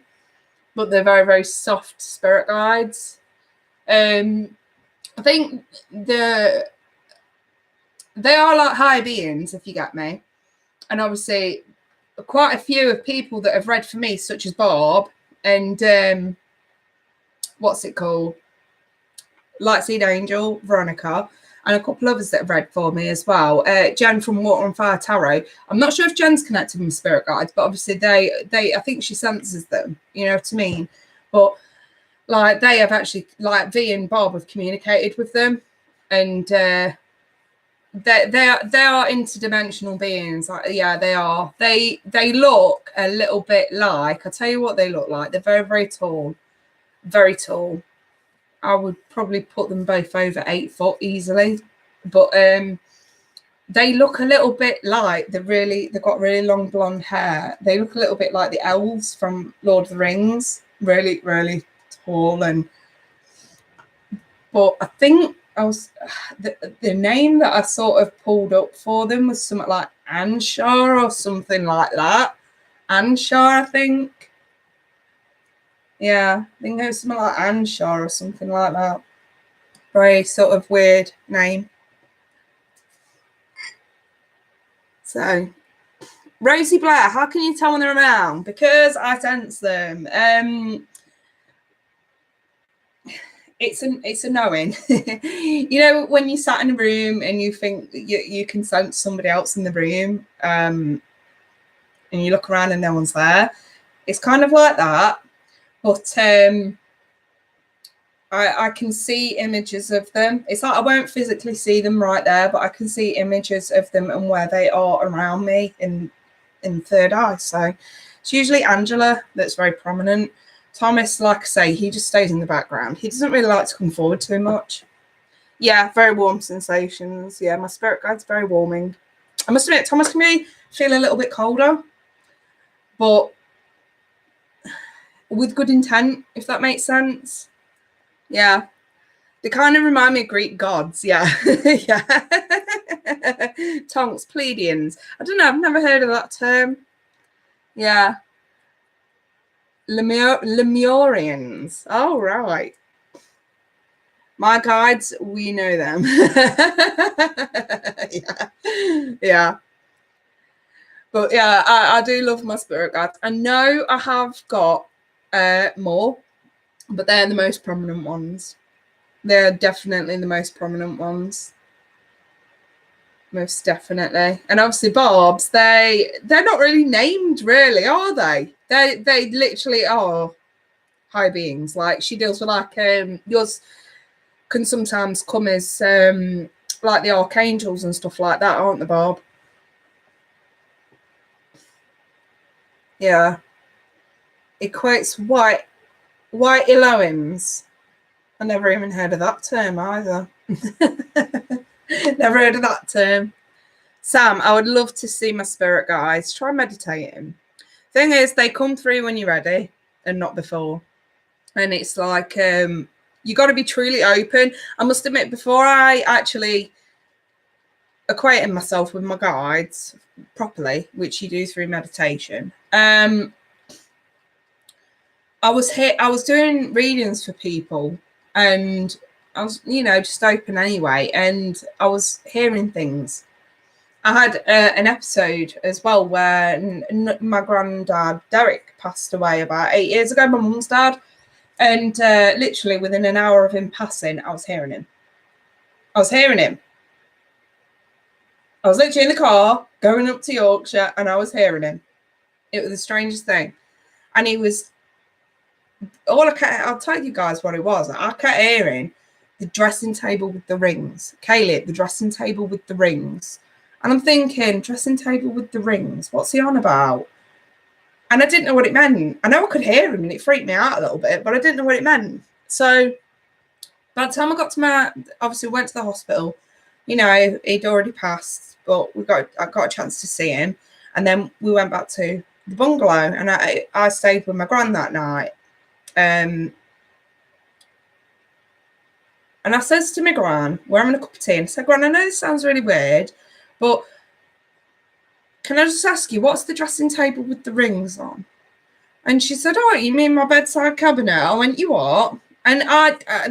but they're very, very soft spirit guides. I think they are like high beings, if you get me. And obviously, quite a few of people that have read for me, such as Bob and what's it called? Lightseed Angel, Veronica, and a couple others that have read for me as well. Jen from Water and Fire Tarot. I'm not sure if Jen's connected with spirit guides, but obviously they I think she senses them, you know what I mean? But like they have actually, like V and Bob have communicated with them, and they are interdimensional beings. Like, yeah, they are. They look a little bit like, I'll tell you what they look like. They're very, very tall. Very tall. I would probably put them both over 8 foot easily, but they look a little bit like they've got really long blonde hair. They look a little bit like the elves from Lord of the Rings, really, really tall. But I think the name that I sort of pulled up for them was something like Anshar or something like that. Anshar, I think. Yeah, I think it was something like Anshar or something like that. Very sort of weird name. So, Rosie Blair, how can you tell when they're around? Because I sense them. It's a knowing. You know, when you sat in a room and you think you can sense somebody else in the room, and you look around and no one's there. It's kind of like that. But I can see images of them. It's like I won't physically see them right there, but I can see images of them and where they are around me in third eye. So it's usually Angela that's very prominent. Thomas, like I say, he just stays in the background. He doesn't really like to come forward too much. Yeah, very warm sensations. Yeah, my spirit guide's very warming. I must admit, Thomas can feel a little bit colder, but with good intent, if that makes sense. Yeah. They kind of remind me of Greek gods. Yeah. Yeah. Tonks, Pleiadians. I don't know. I've never heard of that term. Yeah. Lemurians. Oh, right. My guides, we know them. Yeah. Yeah. But yeah, I do love my spirit guides. I know I have got more, but they're the most prominent ones. They're definitely the most prominent ones. Most definitely. And obviously Bob's, they're not really named, really, are they? They literally are high beings. Like she deals with like yours can sometimes come as like the archangels and stuff like that, aren't they, Bob? Yeah. Equates white Elohims. I never even heard of that term either. Never heard of that term. Sam, I would love to see my spirit guides. Try meditating. Thing is, they come through when you're ready and not before. And it's like you got to be truly open. I must admit, before I actually acquainted myself with my guides properly, which you do through meditation, I was doing readings for people, and I was, just open anyway, and I was hearing things. I had an episode as well where my granddad Derek passed away about 8 years ago, my mum's dad, and literally within an hour of him passing, I was hearing him. I was literally in the car going up to Yorkshire, and I was hearing him. It was the strangest thing. And he was, I'll tell you guys what it was. I kept hearing the dressing table with the rings. Caleb, the dressing table with the rings. And I'm thinking, dressing table with the rings, what's he on about? And I didn't know what it meant. I know I could hear him and it freaked me out a little bit, but I didn't know what it meant. So by the time I got to obviously went to the hospital, you know, he'd already passed, but I got a chance to see him. And then we went back to the bungalow and I stayed with my gran that night. And I says to my gran, we're having a cup of tea, and I said, Gran, I know this sounds really weird, but can I just ask you, what's the dressing table with the rings on? And she said, oh, you mean my bedside cabinet? I went, you what? And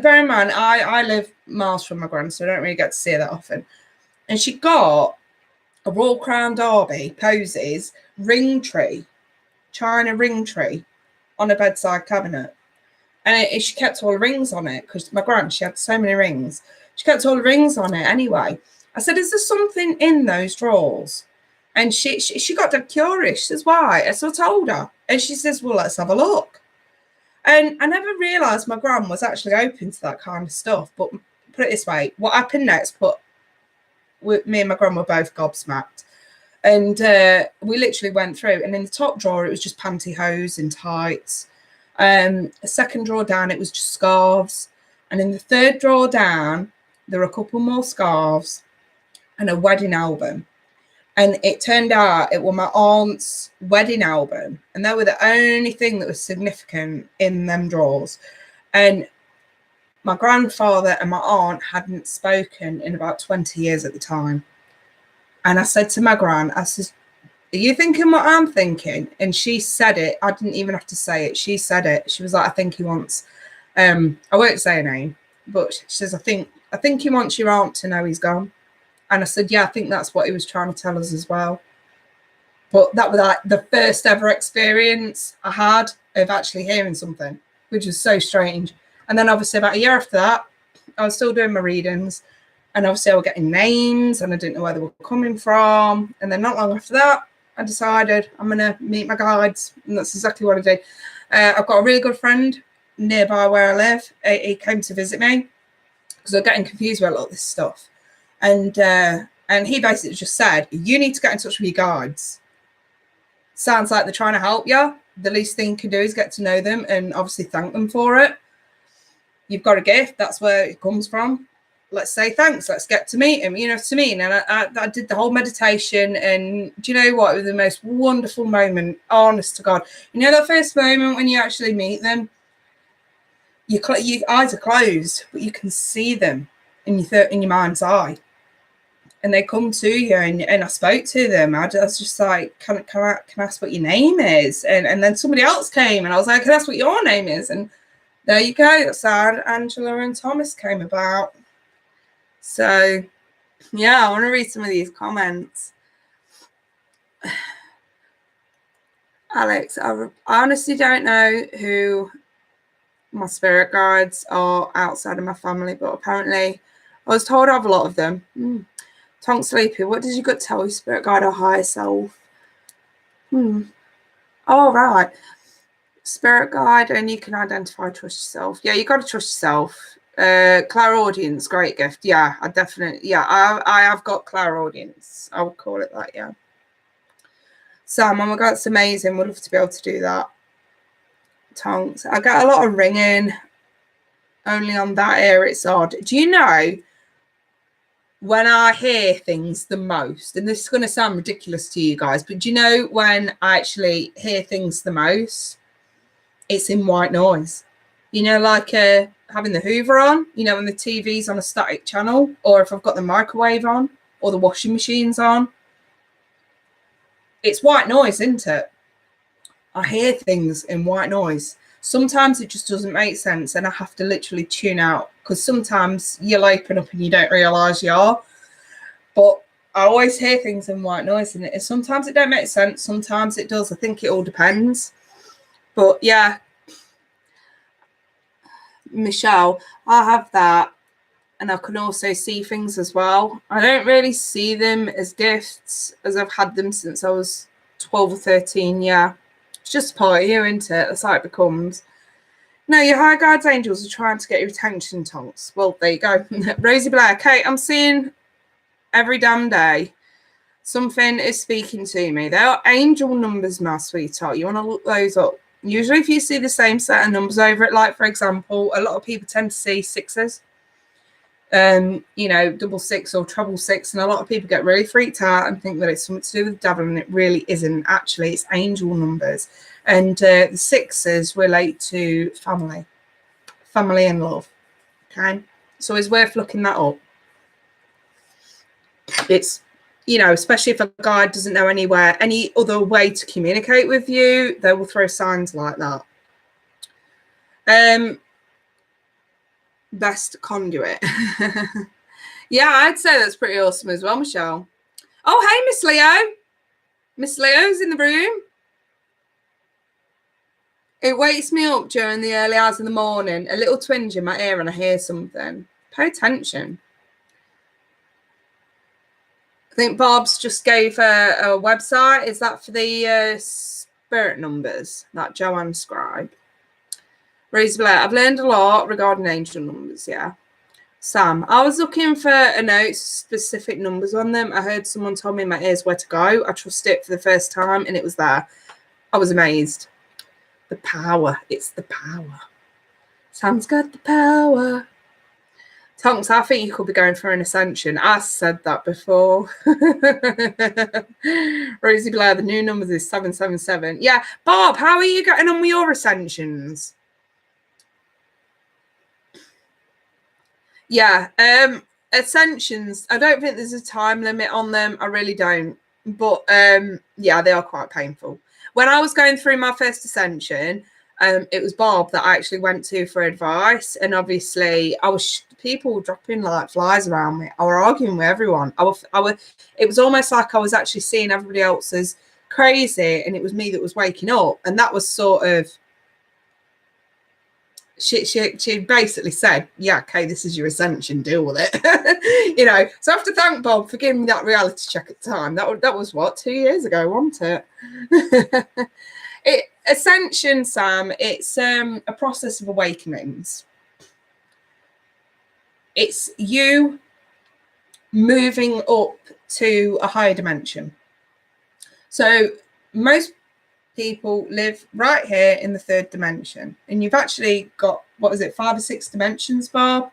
bear in mind, I live miles from my gran, so I don't really get to see her that often. And she got a Royal Crown Derby Poses ring tree, China ring tree on a bedside cabinet. And she kept all the rings on it because my gran, she had so many rings. She kept all the rings on it anyway. I said, is there something in those drawers? And she got dead curious. She says, why? So I told her. And she says, well, let's have a look. And I never realised my gran was actually open to that kind of stuff. But put it this way, what happened next, me and my gran were both gobsmacked. And we literally went through. And in the top drawer, it was just pantyhose and tights. A second drawer down, it was just scarves. And in the third drawer down, there were a couple more scarves and a wedding album. And it turned out it was my aunt's wedding album. And they were the only thing that was significant in them drawers. And my grandfather and my aunt hadn't spoken in about 20 years at the time. And I said to my gran, I said, are you thinking what I'm thinking? And she said it. I didn't even have to say it. She said it. She was like, I think he wants, I won't say a name, but she says, I think he wants your aunt to know he's gone. And I said, yeah, I think that's what he was trying to tell us as well. But that was like the first ever experience I had of actually hearing something, which was so strange. And then obviously about a year after that, I was still doing my readings. And obviously I was getting names and I didn't know where they were coming from. And then not long after that, I decided I'm going to meet my guides. And that's exactly what I did. I've got a really good friend nearby where I live. He came to visit me because I was getting confused about a lot of this stuff. And he basically just said, you need to get in touch with your guides. Sounds like they're trying to help you. The least thing you can do is get to know them and obviously thank them for it. You've got a gift. That's where it comes from. Let's say thanks. Let's get to meet him. You know what I mean? And I did the whole meditation. And do you know what? It was the most wonderful moment. Honest to God. You know that first moment when you actually meet them? Your eyes are closed, but you can see them in your mind's eye. And they come to you, and I spoke to them. I was just like, can I ask what your name is? And then somebody else came, and I was like, can I ask what your name is? And there you go. That's how Angela and Thomas came about. So, yeah, I want to read some of these comments. Alex, I honestly don't know who my spirit guides are outside of my family, but apparently I was told I have a lot of them. Tonk Sleepy, what does your gut tell you, spirit guide or higher self? All right. Spirit guide, and you can identify, trust yourself. Yeah, you got to trust yourself. Clairaudience, great gift. Yeah, I definitely, I have got clairaudience. I would call it that, yeah. Sam, oh my God, it's amazing. Would love to be able to do that. Tonks, I get a lot of ringing only on that ear. It's odd. Do you know when I hear things the most, and this is going to sound ridiculous to you guys, but do you know when I actually hear things the most? It's in white noise. You know, like having the Hoover on, you know, when the TV's on a static channel, or if I've got the microwave on or the washing machine's on. It's white noise, isn't it? I hear things in white noise. Sometimes it just doesn't make sense and I have to literally tune out, because sometimes you'll open up and you don't realise you are. But I always hear things in white noise, and sometimes it don't make sense, sometimes it does. I think it all depends. But yeah, Michelle, I have that, and I can also see things as well. I don't really see them as gifts, as I've had them since I was 12 or 13, yeah. It's just part of you, isn't it? That's how it becomes. No, your high guides angels are trying to get your attention, Tonks. Well, there you go. Rosie Blair. Kate, I'm seeing every damn day something is speaking to me. There are angel numbers, my sweetheart. You want to look those up. Usually if you see the same set of numbers over it, like, for example, a lot of people tend to see sixes. You know, 66 or 666, and a lot of people get really freaked out and think that it's something to do with the devil, and it really isn't. Actually, it's angel numbers, and the sixes relate to family and love. Okay, so it's worth looking that up. It's, you know, especially if a guide doesn't know any other way to communicate with you, they will throw signs like that. Best conduit. Yeah, I'd say that's pretty awesome as well, Michelle. Oh, hey, Miss Leo. Miss Leo's in the room. It wakes me up during the early hours of the morning, a little twinge in my ear, and I hear something. Pay attention. I think Bob's just gave a website. Is that for the spirit numbers, that Joanne Scribe? Rosie Blair, I've learned a lot regarding angel numbers, yeah. Sam, I was looking for a note, specific numbers on them. I heard someone tell me in my ears where to go. I trusted it for the first time, and it was there. I was amazed. The power. It's the power. Sam's got the power. Tonks, I think you could be going for an ascension. I said that before. Rosie Blair, the new numbers is 777. Yeah, Bob, how are you getting on with your ascensions? Yeah, ascensions, I don't think there's a time limit on them. I really don't. But yeah, they are quite painful. When I was going through my first ascension, it was Bob that I actually went to for advice. And obviously, people were dropping like flies around me. I was arguing with everyone. It was almost like I was actually seeing everybody else as crazy, and it was me that was waking up. And that was sort of, she basically said, yeah, okay, this is your ascension, deal with it. You know, so I have to thank Bob for giving me that reality check at the time. That was what, 2 years ago, wasn't it? Ascension, Sam, it's a process of awakenings. It's you moving up to a higher dimension. So most people live right here in the third dimension, and you've actually got, what is it, 5 or 6 dimensions, Bob,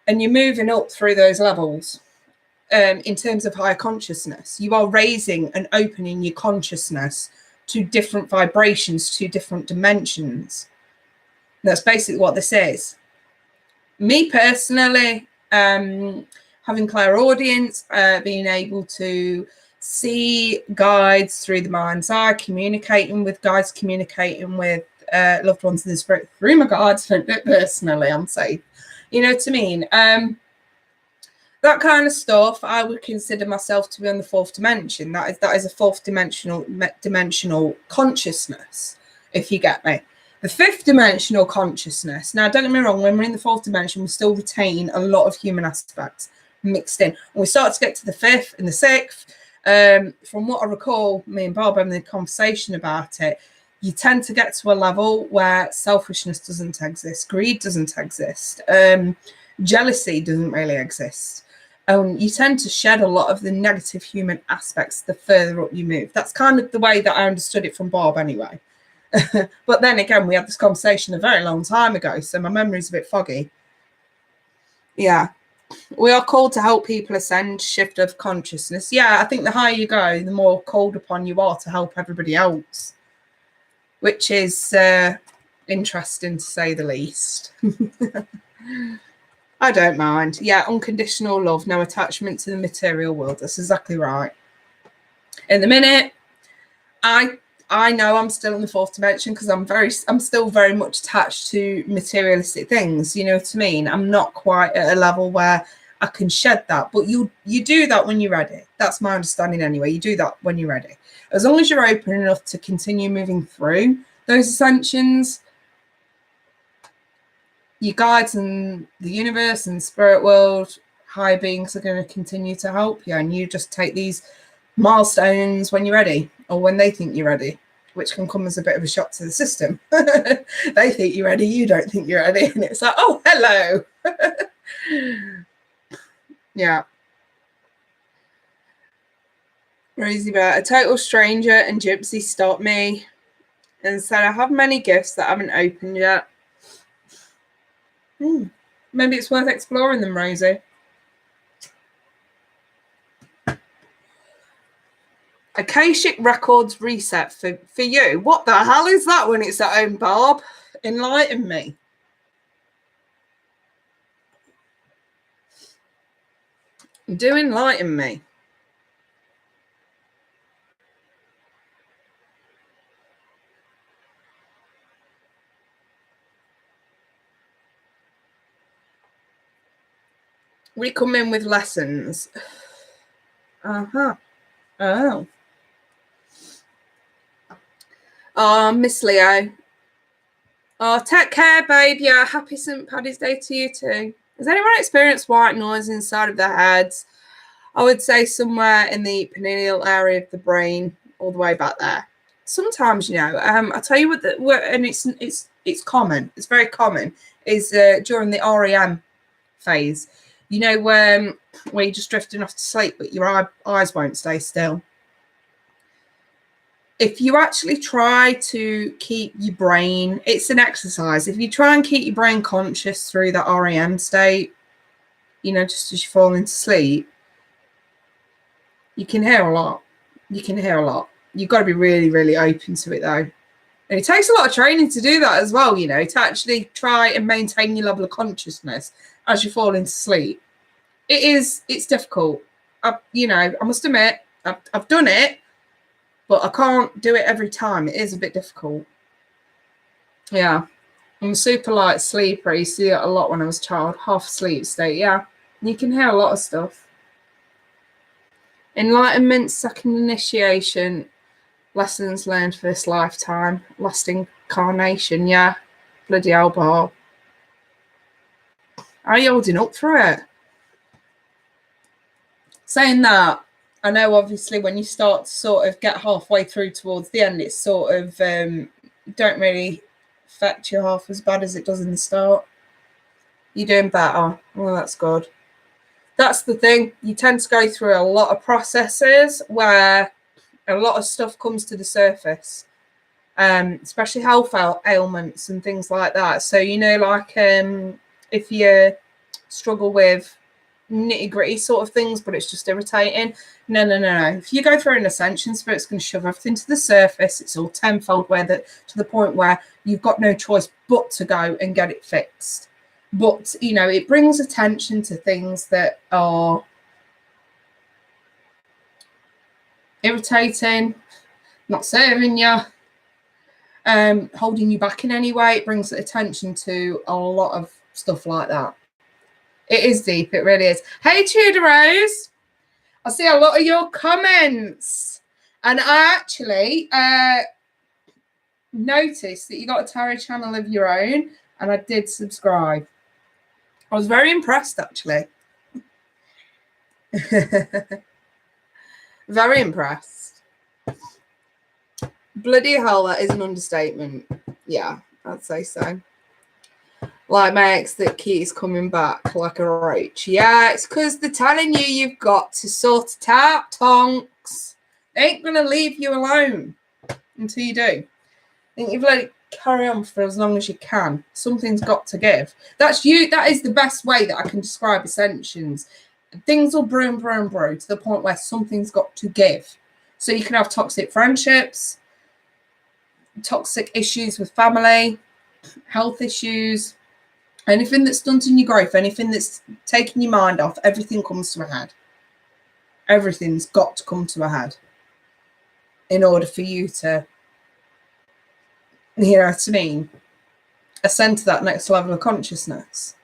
and you're moving up through those levels. In terms of higher consciousness, you are raising and opening your consciousness to different vibrations, to different dimensions. That's basically what this is. Me personally, having clairaudience, being able to see guides through the mind's eye, communicating with guides, communicating with loved ones in the spirit through my guides. Personally, I'm safe. You know what I mean? That kind of stuff, I would consider myself to be on the 4th dimension. That is a 4th dimensional consciousness, if you get me. The 5th dimensional consciousness. Now, don't get me wrong, when we're in the 4th dimension, we still retain a lot of human aspects mixed in. When we start to get to the 5th and the 6th, from what I recall, me and Bob having a conversation about it, you tend to get to a level where selfishness doesn't exist, greed doesn't exist, jealousy doesn't really exist. You tend to shed a lot of the negative human aspects the further up you move. That's kind of the way that I understood it from Bob anyway. But then again, we had this conversation a very long time ago, so my memory's a bit foggy. Yeah. We are called to help people ascend, shift of consciousness. Yeah, I think the higher you go, the more called upon you are to help everybody else, which is interesting to say the least. I don't mind. Yeah, unconditional love, no attachment to the material world. That's exactly right. In the minute, I know I'm still in the 4th dimension because I'm still very much attached to materialistic things. You know what I mean? I'm not quite at a level where I can shed that, but you do that when you're ready. That's my understanding anyway. You do that when you're ready. As long as you're open enough to continue moving through those ascensions, your guides and the universe and spirit world, higher beings are going to continue to help you, and you just take these milestones when you're ready, or when they think you're ready, which can come as a bit of a shock to the system. They think you're ready, you don't think you're ready, and it's like, oh, hello. Yeah. Rosie Bear, a total stranger and Gypsy stopped me and said, I have many gifts that I haven't opened yet. Maybe it's worth exploring them, Rosie. Akashic Records reset for you. What the hell is that when it's at home, Barb? Enlighten me. Do enlighten me. We come in with lessons. Uh-huh. Oh. Oh, Miss Leo. Oh, take care, babe. Yeah, happy St. Paddy's Day to you too. Has anyone experienced white noise inside of their heads? I would say somewhere in the pineal area of the brain, all the way back there. Sometimes, you know, I'll tell you what, and it's common. It's very common. Is during the REM phase, you know, where you're just drifting off to sleep, but your eyes won't stay still. If you actually try to keep your brain, it's an exercise. If you try and keep your brain conscious through the REM state, you know, just as you fall into sleep, you can hear a lot. You can hear a lot. You've got to be really, really open to it, though. And it takes a lot of training to do that as well, you know, to actually try and maintain your level of consciousness as you fall into sleep. It's difficult. I must admit, I've done it, but I can't do it every time. It is a bit difficult. Yeah. I'm a super light sleeper. I used to do that a lot when I was a child. Half asleep state. Yeah. You can hear a lot of stuff. Enlightenment, second initiation, lessons learned for this lifetime, last incarnation. Yeah. Bloody hell, Bob. How are you holding up for it? Saying that, I know obviously when you start to sort of get halfway through towards the end, it's sort of don't really affect you half as bad as it does in the start. You're doing better. Well, that's good. That's the thing. You tend to go through a lot of processes where a lot of stuff comes to the surface, especially health ailments and things like that. So, you know, like if you struggle with nitty-gritty sort of things, but it's just irritating. No. If you go through an ascension, Spirit's going to shove everything to the surface. It's all tenfold, to the point where you've got no choice but to go and get it fixed. But, you know, it brings attention to things that are irritating, not serving you, holding you back in any way. It brings attention to a lot of stuff like that. It is deep. It really is. Hey, Tudor Rose. I see a lot of your comments. And I actually noticed that you got a tarot channel of your own. And I did subscribe. I was very impressed, actually. Very impressed. Bloody hell, that is an understatement. Yeah, I'd say so. Like my ex that keeps coming back like a roach. Yeah, it's because they're telling you you've got to sort it out, Tonks. They ain't going to leave you alone until you do. I think you've let it carry on for as long as you can. Something's got to give. That's you. That is the best way that I can describe ascensions. Things will brew and brew and brew to the point where something's got to give. So you can have toxic friendships, toxic issues with family, health issues. Anything that's stunting your growth, anything that's taking your mind off, everything comes to a head. Everything's got to come to a head in order for you to, you know what I mean, ascend to that next level of consciousness.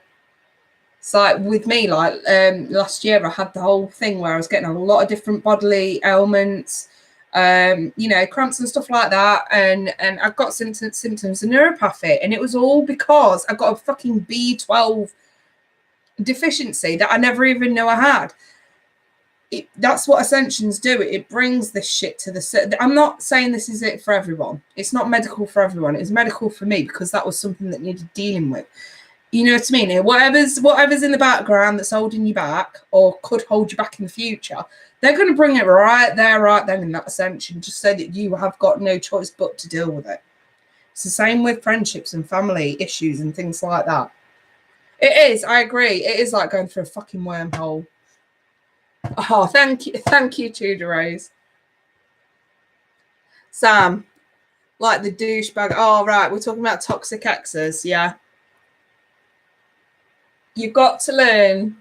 It's like with me, like last year I had the whole thing where I was getting a lot of different bodily ailments, you know, cramps and stuff like that, and I've got symptoms of neuropathy, and it was all because I got a fucking B12 deficiency that I never even knew I had. That's what ascensions do. It brings this shit to the... I'm not saying this is it for everyone. It's not medical for everyone. It's medical for me because that was something that needed dealing with. You know what I mean? Whatever's in the background that's holding you back or could hold you back in the future, they're going to bring it right there, right then in that ascension, just so that you have got no choice but to deal with it. It's the same with friendships and family issues and things like that. It is. I agree. It is like going through a fucking wormhole. Oh, thank you, Tudor Rose. Sam, like the douchebag. Oh, right. We're talking about toxic exes. Yeah. You've got to learn.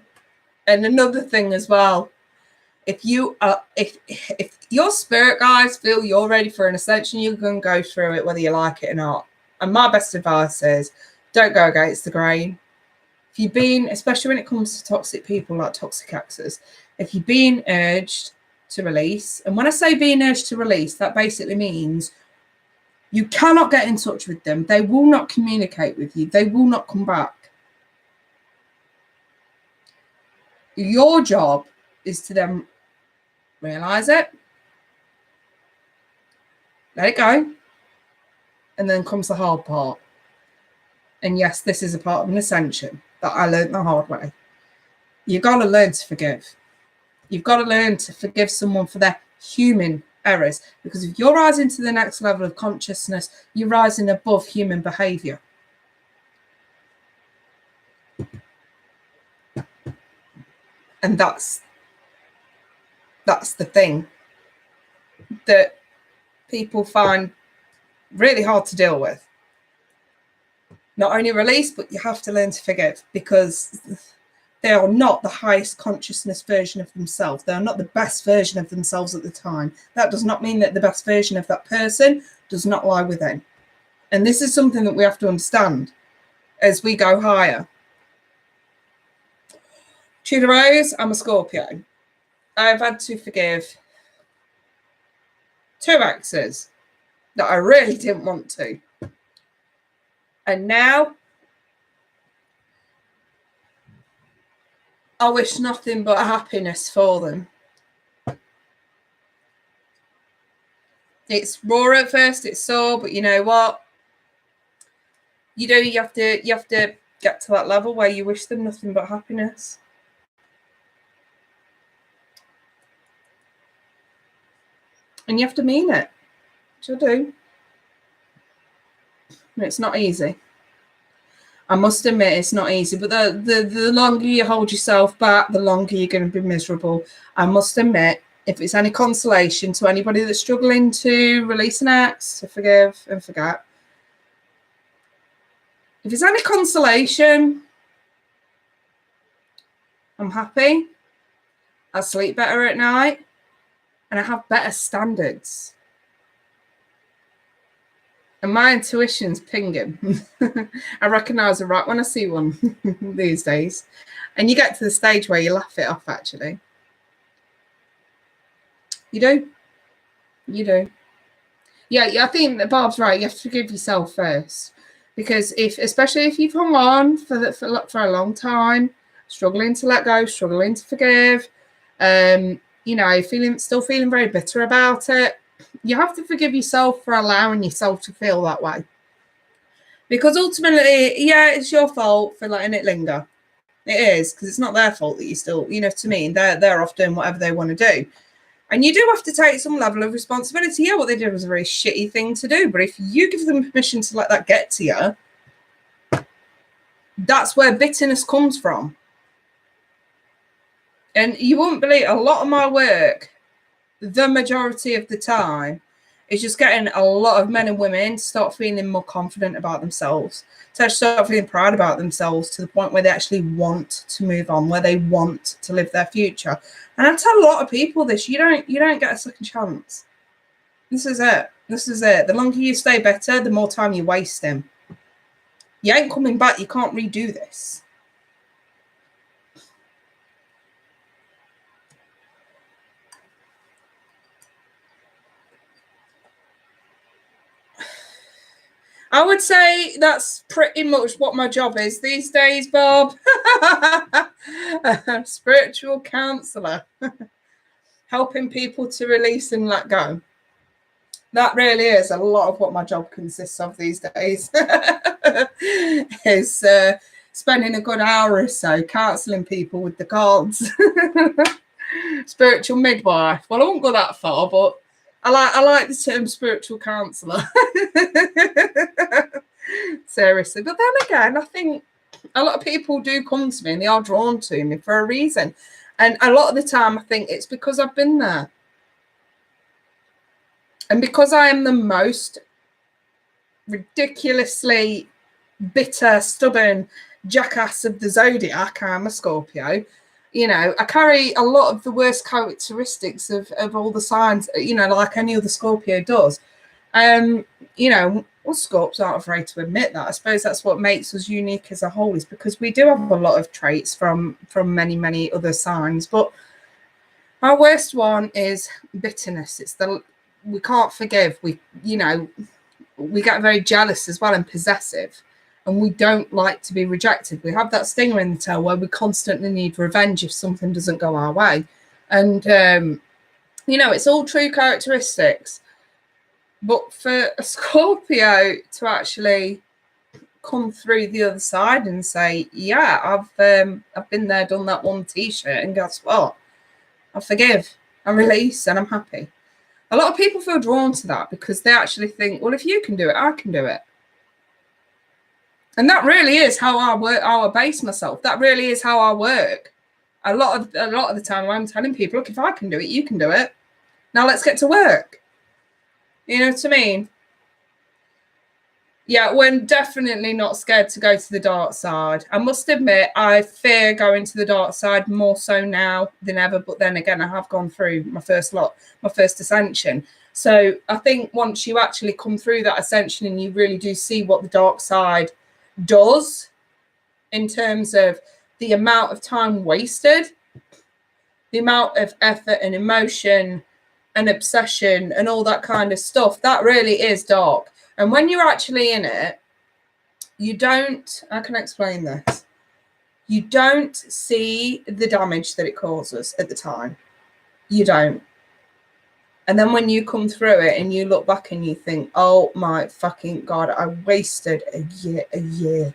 And another thing as well, if your spirit guides feel you're ready for an ascension, you're going to go through it whether you like it or not. And my best advice is don't go against the grain. If you've been, especially when it comes to toxic people like toxic exes, if you're being urged to release, and when I say being urged to release, that basically means you cannot get in touch with them. They will not communicate with you. They will not come back. Your job is to then realize it, let it go, and then comes the hard part. And yes, this is a part of an ascension that I learned the hard way. You've got to learn to forgive. You've got to learn to forgive someone for their human errors, because if you're rising to the next level of consciousness, you're rising above human behavior. And that's the thing that people find really hard to deal with. Not only release, but you have to learn to forgive, because they are not the highest consciousness version of themselves. They are not the best version of themselves at the time. That does not mean that the best version of that person does not lie within. And this is something that we have to understand as we go higher. Tudor Rose, I'm a Scorpio. I've had to forgive 2 exes that I really didn't want to. And now I wish nothing but happiness for them. It's raw at first, it's sore, but you know what? You have to get to that level where you wish them nothing but happiness. And you have to mean it. Which I do. It's not easy. I must admit it's not easy, but the longer you hold yourself back, the longer you're going to be miserable. I must admit, if it's any consolation to anybody that's struggling to release an ex, to forgive and forget, if it's any consolation, I'm happy. I sleep better at night, and I have better standards. And my intuition's pinging. I recognise it right when I see one these days. And you get to the stage where you laugh it off, actually. You do. You do. Yeah, I think that Barb's right. You have to forgive yourself first. Because especially if you've hung on for a long time, struggling to let go, struggling to forgive, still feeling very bitter about it, you have to forgive yourself for allowing yourself to feel that way. Because ultimately, yeah, it's your fault for letting it linger. It is, because it's not their fault that you still, you know what I mean? They're off doing whatever they want to do. And you do have to take some level of responsibility. Yeah, what they did was a very shitty thing to do. But if you give them permission to let that get to you, that's where bitterness comes from. And you won't believe, a lot of my work, the majority of the time, is just getting a lot of men and women to start feeling more confident about themselves, to start feeling proud about themselves to the point where they actually want to move on, where they want to live their future. And I tell a lot of people this: you don't get a second chance. This is it. The longer you stay better, the more time you're wasting. You ain't coming back. You can't redo this. I would say that's pretty much what my job is these days, Bob. Spiritual counsellor. helping people to release and let go. That really is a lot of what my job consists of these days. Is spending a good hour or so counselling people with the cards. Spiritual midwife. Well, I won't go that far, but I like the term spiritual counsellor. Seriously. But then again, I think a lot of people do come to me and they are drawn to me for a reason. And a lot of the time I think it's because I've been there. And because I am the most ridiculously bitter, stubborn jackass of the zodiac, I'm a Scorpio, you know, I carry a lot of the worst characteristics of all the signs, you know, like any other Scorpio does. You know, us Scorps aren't afraid to admit that. I suppose that's what makes us unique as a whole, is because we do have a lot of traits from many other signs. But our worst one is bitterness. It's we can't forgive. We get very jealous as well and possessive, and we don't like to be rejected. We have that stinger in the tail where we constantly need revenge if something doesn't go our way. And, you know, it's all true characteristics. But for a Scorpio to actually come through the other side and say, yeah, I've been there, done that one T-shirt, and guess what? I forgive, I release, and I'm happy. A lot of people feel drawn to that because they actually think, well, if you can do it, I can do it. And that really is how I work, how I base myself. That really is how I work. A lot of the time I'm telling people, look, if I can do it, you can do it. Now let's get to work. You know what I mean? Yeah, we're definitely not scared to go to the dark side. I must admit, I fear going to the dark side more so now than ever. But then again, I have gone through my first ascension. So I think once you actually come through that ascension and you really do see what the dark side does in terms of the amount of time wasted, the amount of effort and emotion and obsession and all that kind of stuff, that really is dark. And when you're actually in it, you don't, I can explain this, you don't see the damage that it causes at the time. You don't. And then when you come through it and you look back and you think, oh my fucking God, I wasted a year.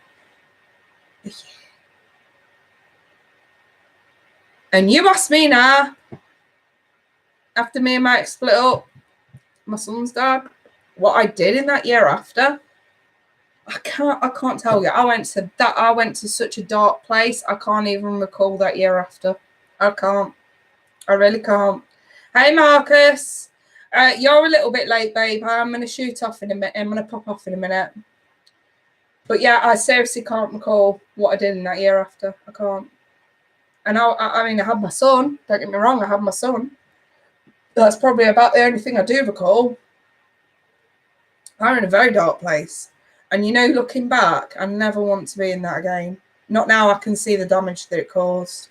And you ask me now, after me and Mike split up, my son's dad, what I did in that year after, I can't tell you. I went to such a dark place. I can't even recall that year after. I can't. I really can't. Hey Marcus, you're a little bit late, babe. I'm gonna shoot off in a minute. I'm gonna pop off in a minute. But yeah, I seriously can't recall what I did in that year after. I can't. And I mean, I had my son. Don't get me wrong. I had my son. That's probably about the only thing I do recall. I'm in a very dark place. And, you know, looking back, I never want to be in that again. Not now I can see the damage that it caused.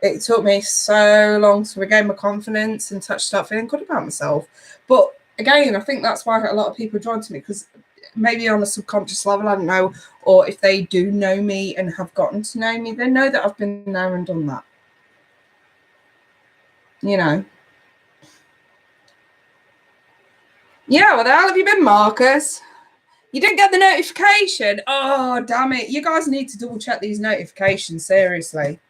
It took me so long to regain my confidence and to start feeling good about myself. But, again, I think that's why a lot of people are drawn to me, because maybe on a subconscious level, I don't know, or if they do know me and have gotten to know me, they know that I've been there and done that. You know. Yeah, where the hell have you been, Marcus? You didn't get the notification? Oh, damn it. You guys need to double check these notifications, seriously.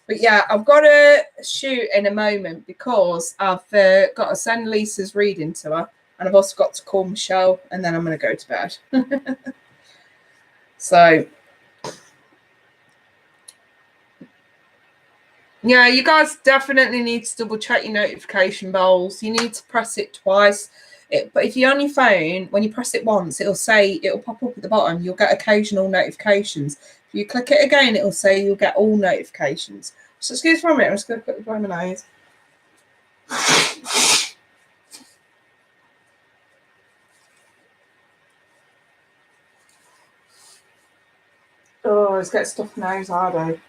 But yeah, I've got to shoot in a moment because I've got to send Lisa's reading to her. And I've also got to call Michelle, and then I'm going to go to bed. So, yeah, you guys definitely need to double check your notification bells. You need to press it twice. But if you're on your phone, when you press it once, it'll pop up at the bottom. You'll get occasional notifications. If you click it again, it'll say you'll get all notifications. So excuse me for a minute. I'm just going to quickly blow my nose. Oh, it's got stuffed nose, I do.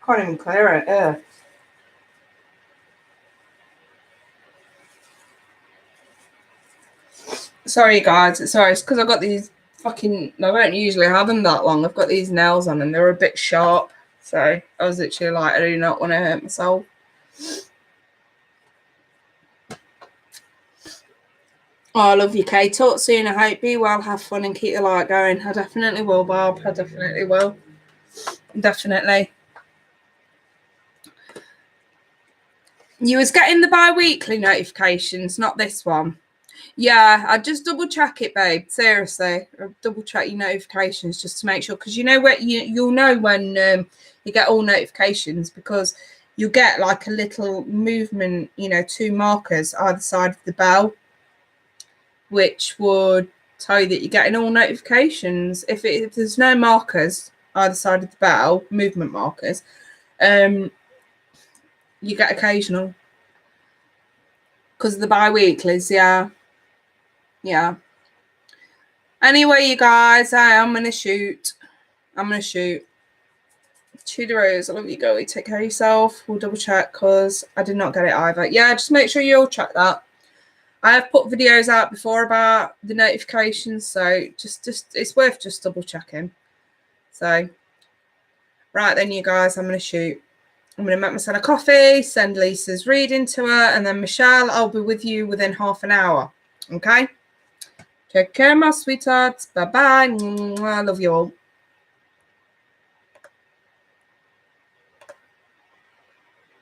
Can't even clear it. Yeah. Sorry, guys. Sorry, it's because I've got these I don't usually have them that long. I've got these nails on and they're a bit sharp. So I was literally like, I do not want to hurt myself. Oh, I love you, Kay. Talk soon, I hope. Be well, have fun, and keep the light going. I definitely will, Barb. I definitely will. Definitely. You was getting the bi-weekly notifications, not this one. Yeah, I just double check it, babe. Seriously, double check your notifications just to make sure, because you know what, you'll know when you get all notifications, because you'll get like a little movement, you know, 2 markers either side of the bell, which would tell you that you're getting all notifications. If there's no markers either side of the bell, movement markers, you get occasional. Because of the bi-weeklies, yeah. Yeah. Anyway, you guys, I'm going to shoot. Toodle-roos. I love you, girlie. Take care of yourself. We'll double check because I did not get it either. Yeah, just make sure you all check that. I have put videos out before about the notifications, so just it's worth just double checking. So, right then, you guys, I'm going to shoot. I'm going to make myself a coffee, send Lisa's reading to her, and then Michelle, I'll be with you within half an hour. Okay? Take care, my sweethearts. Bye-bye. I love you all.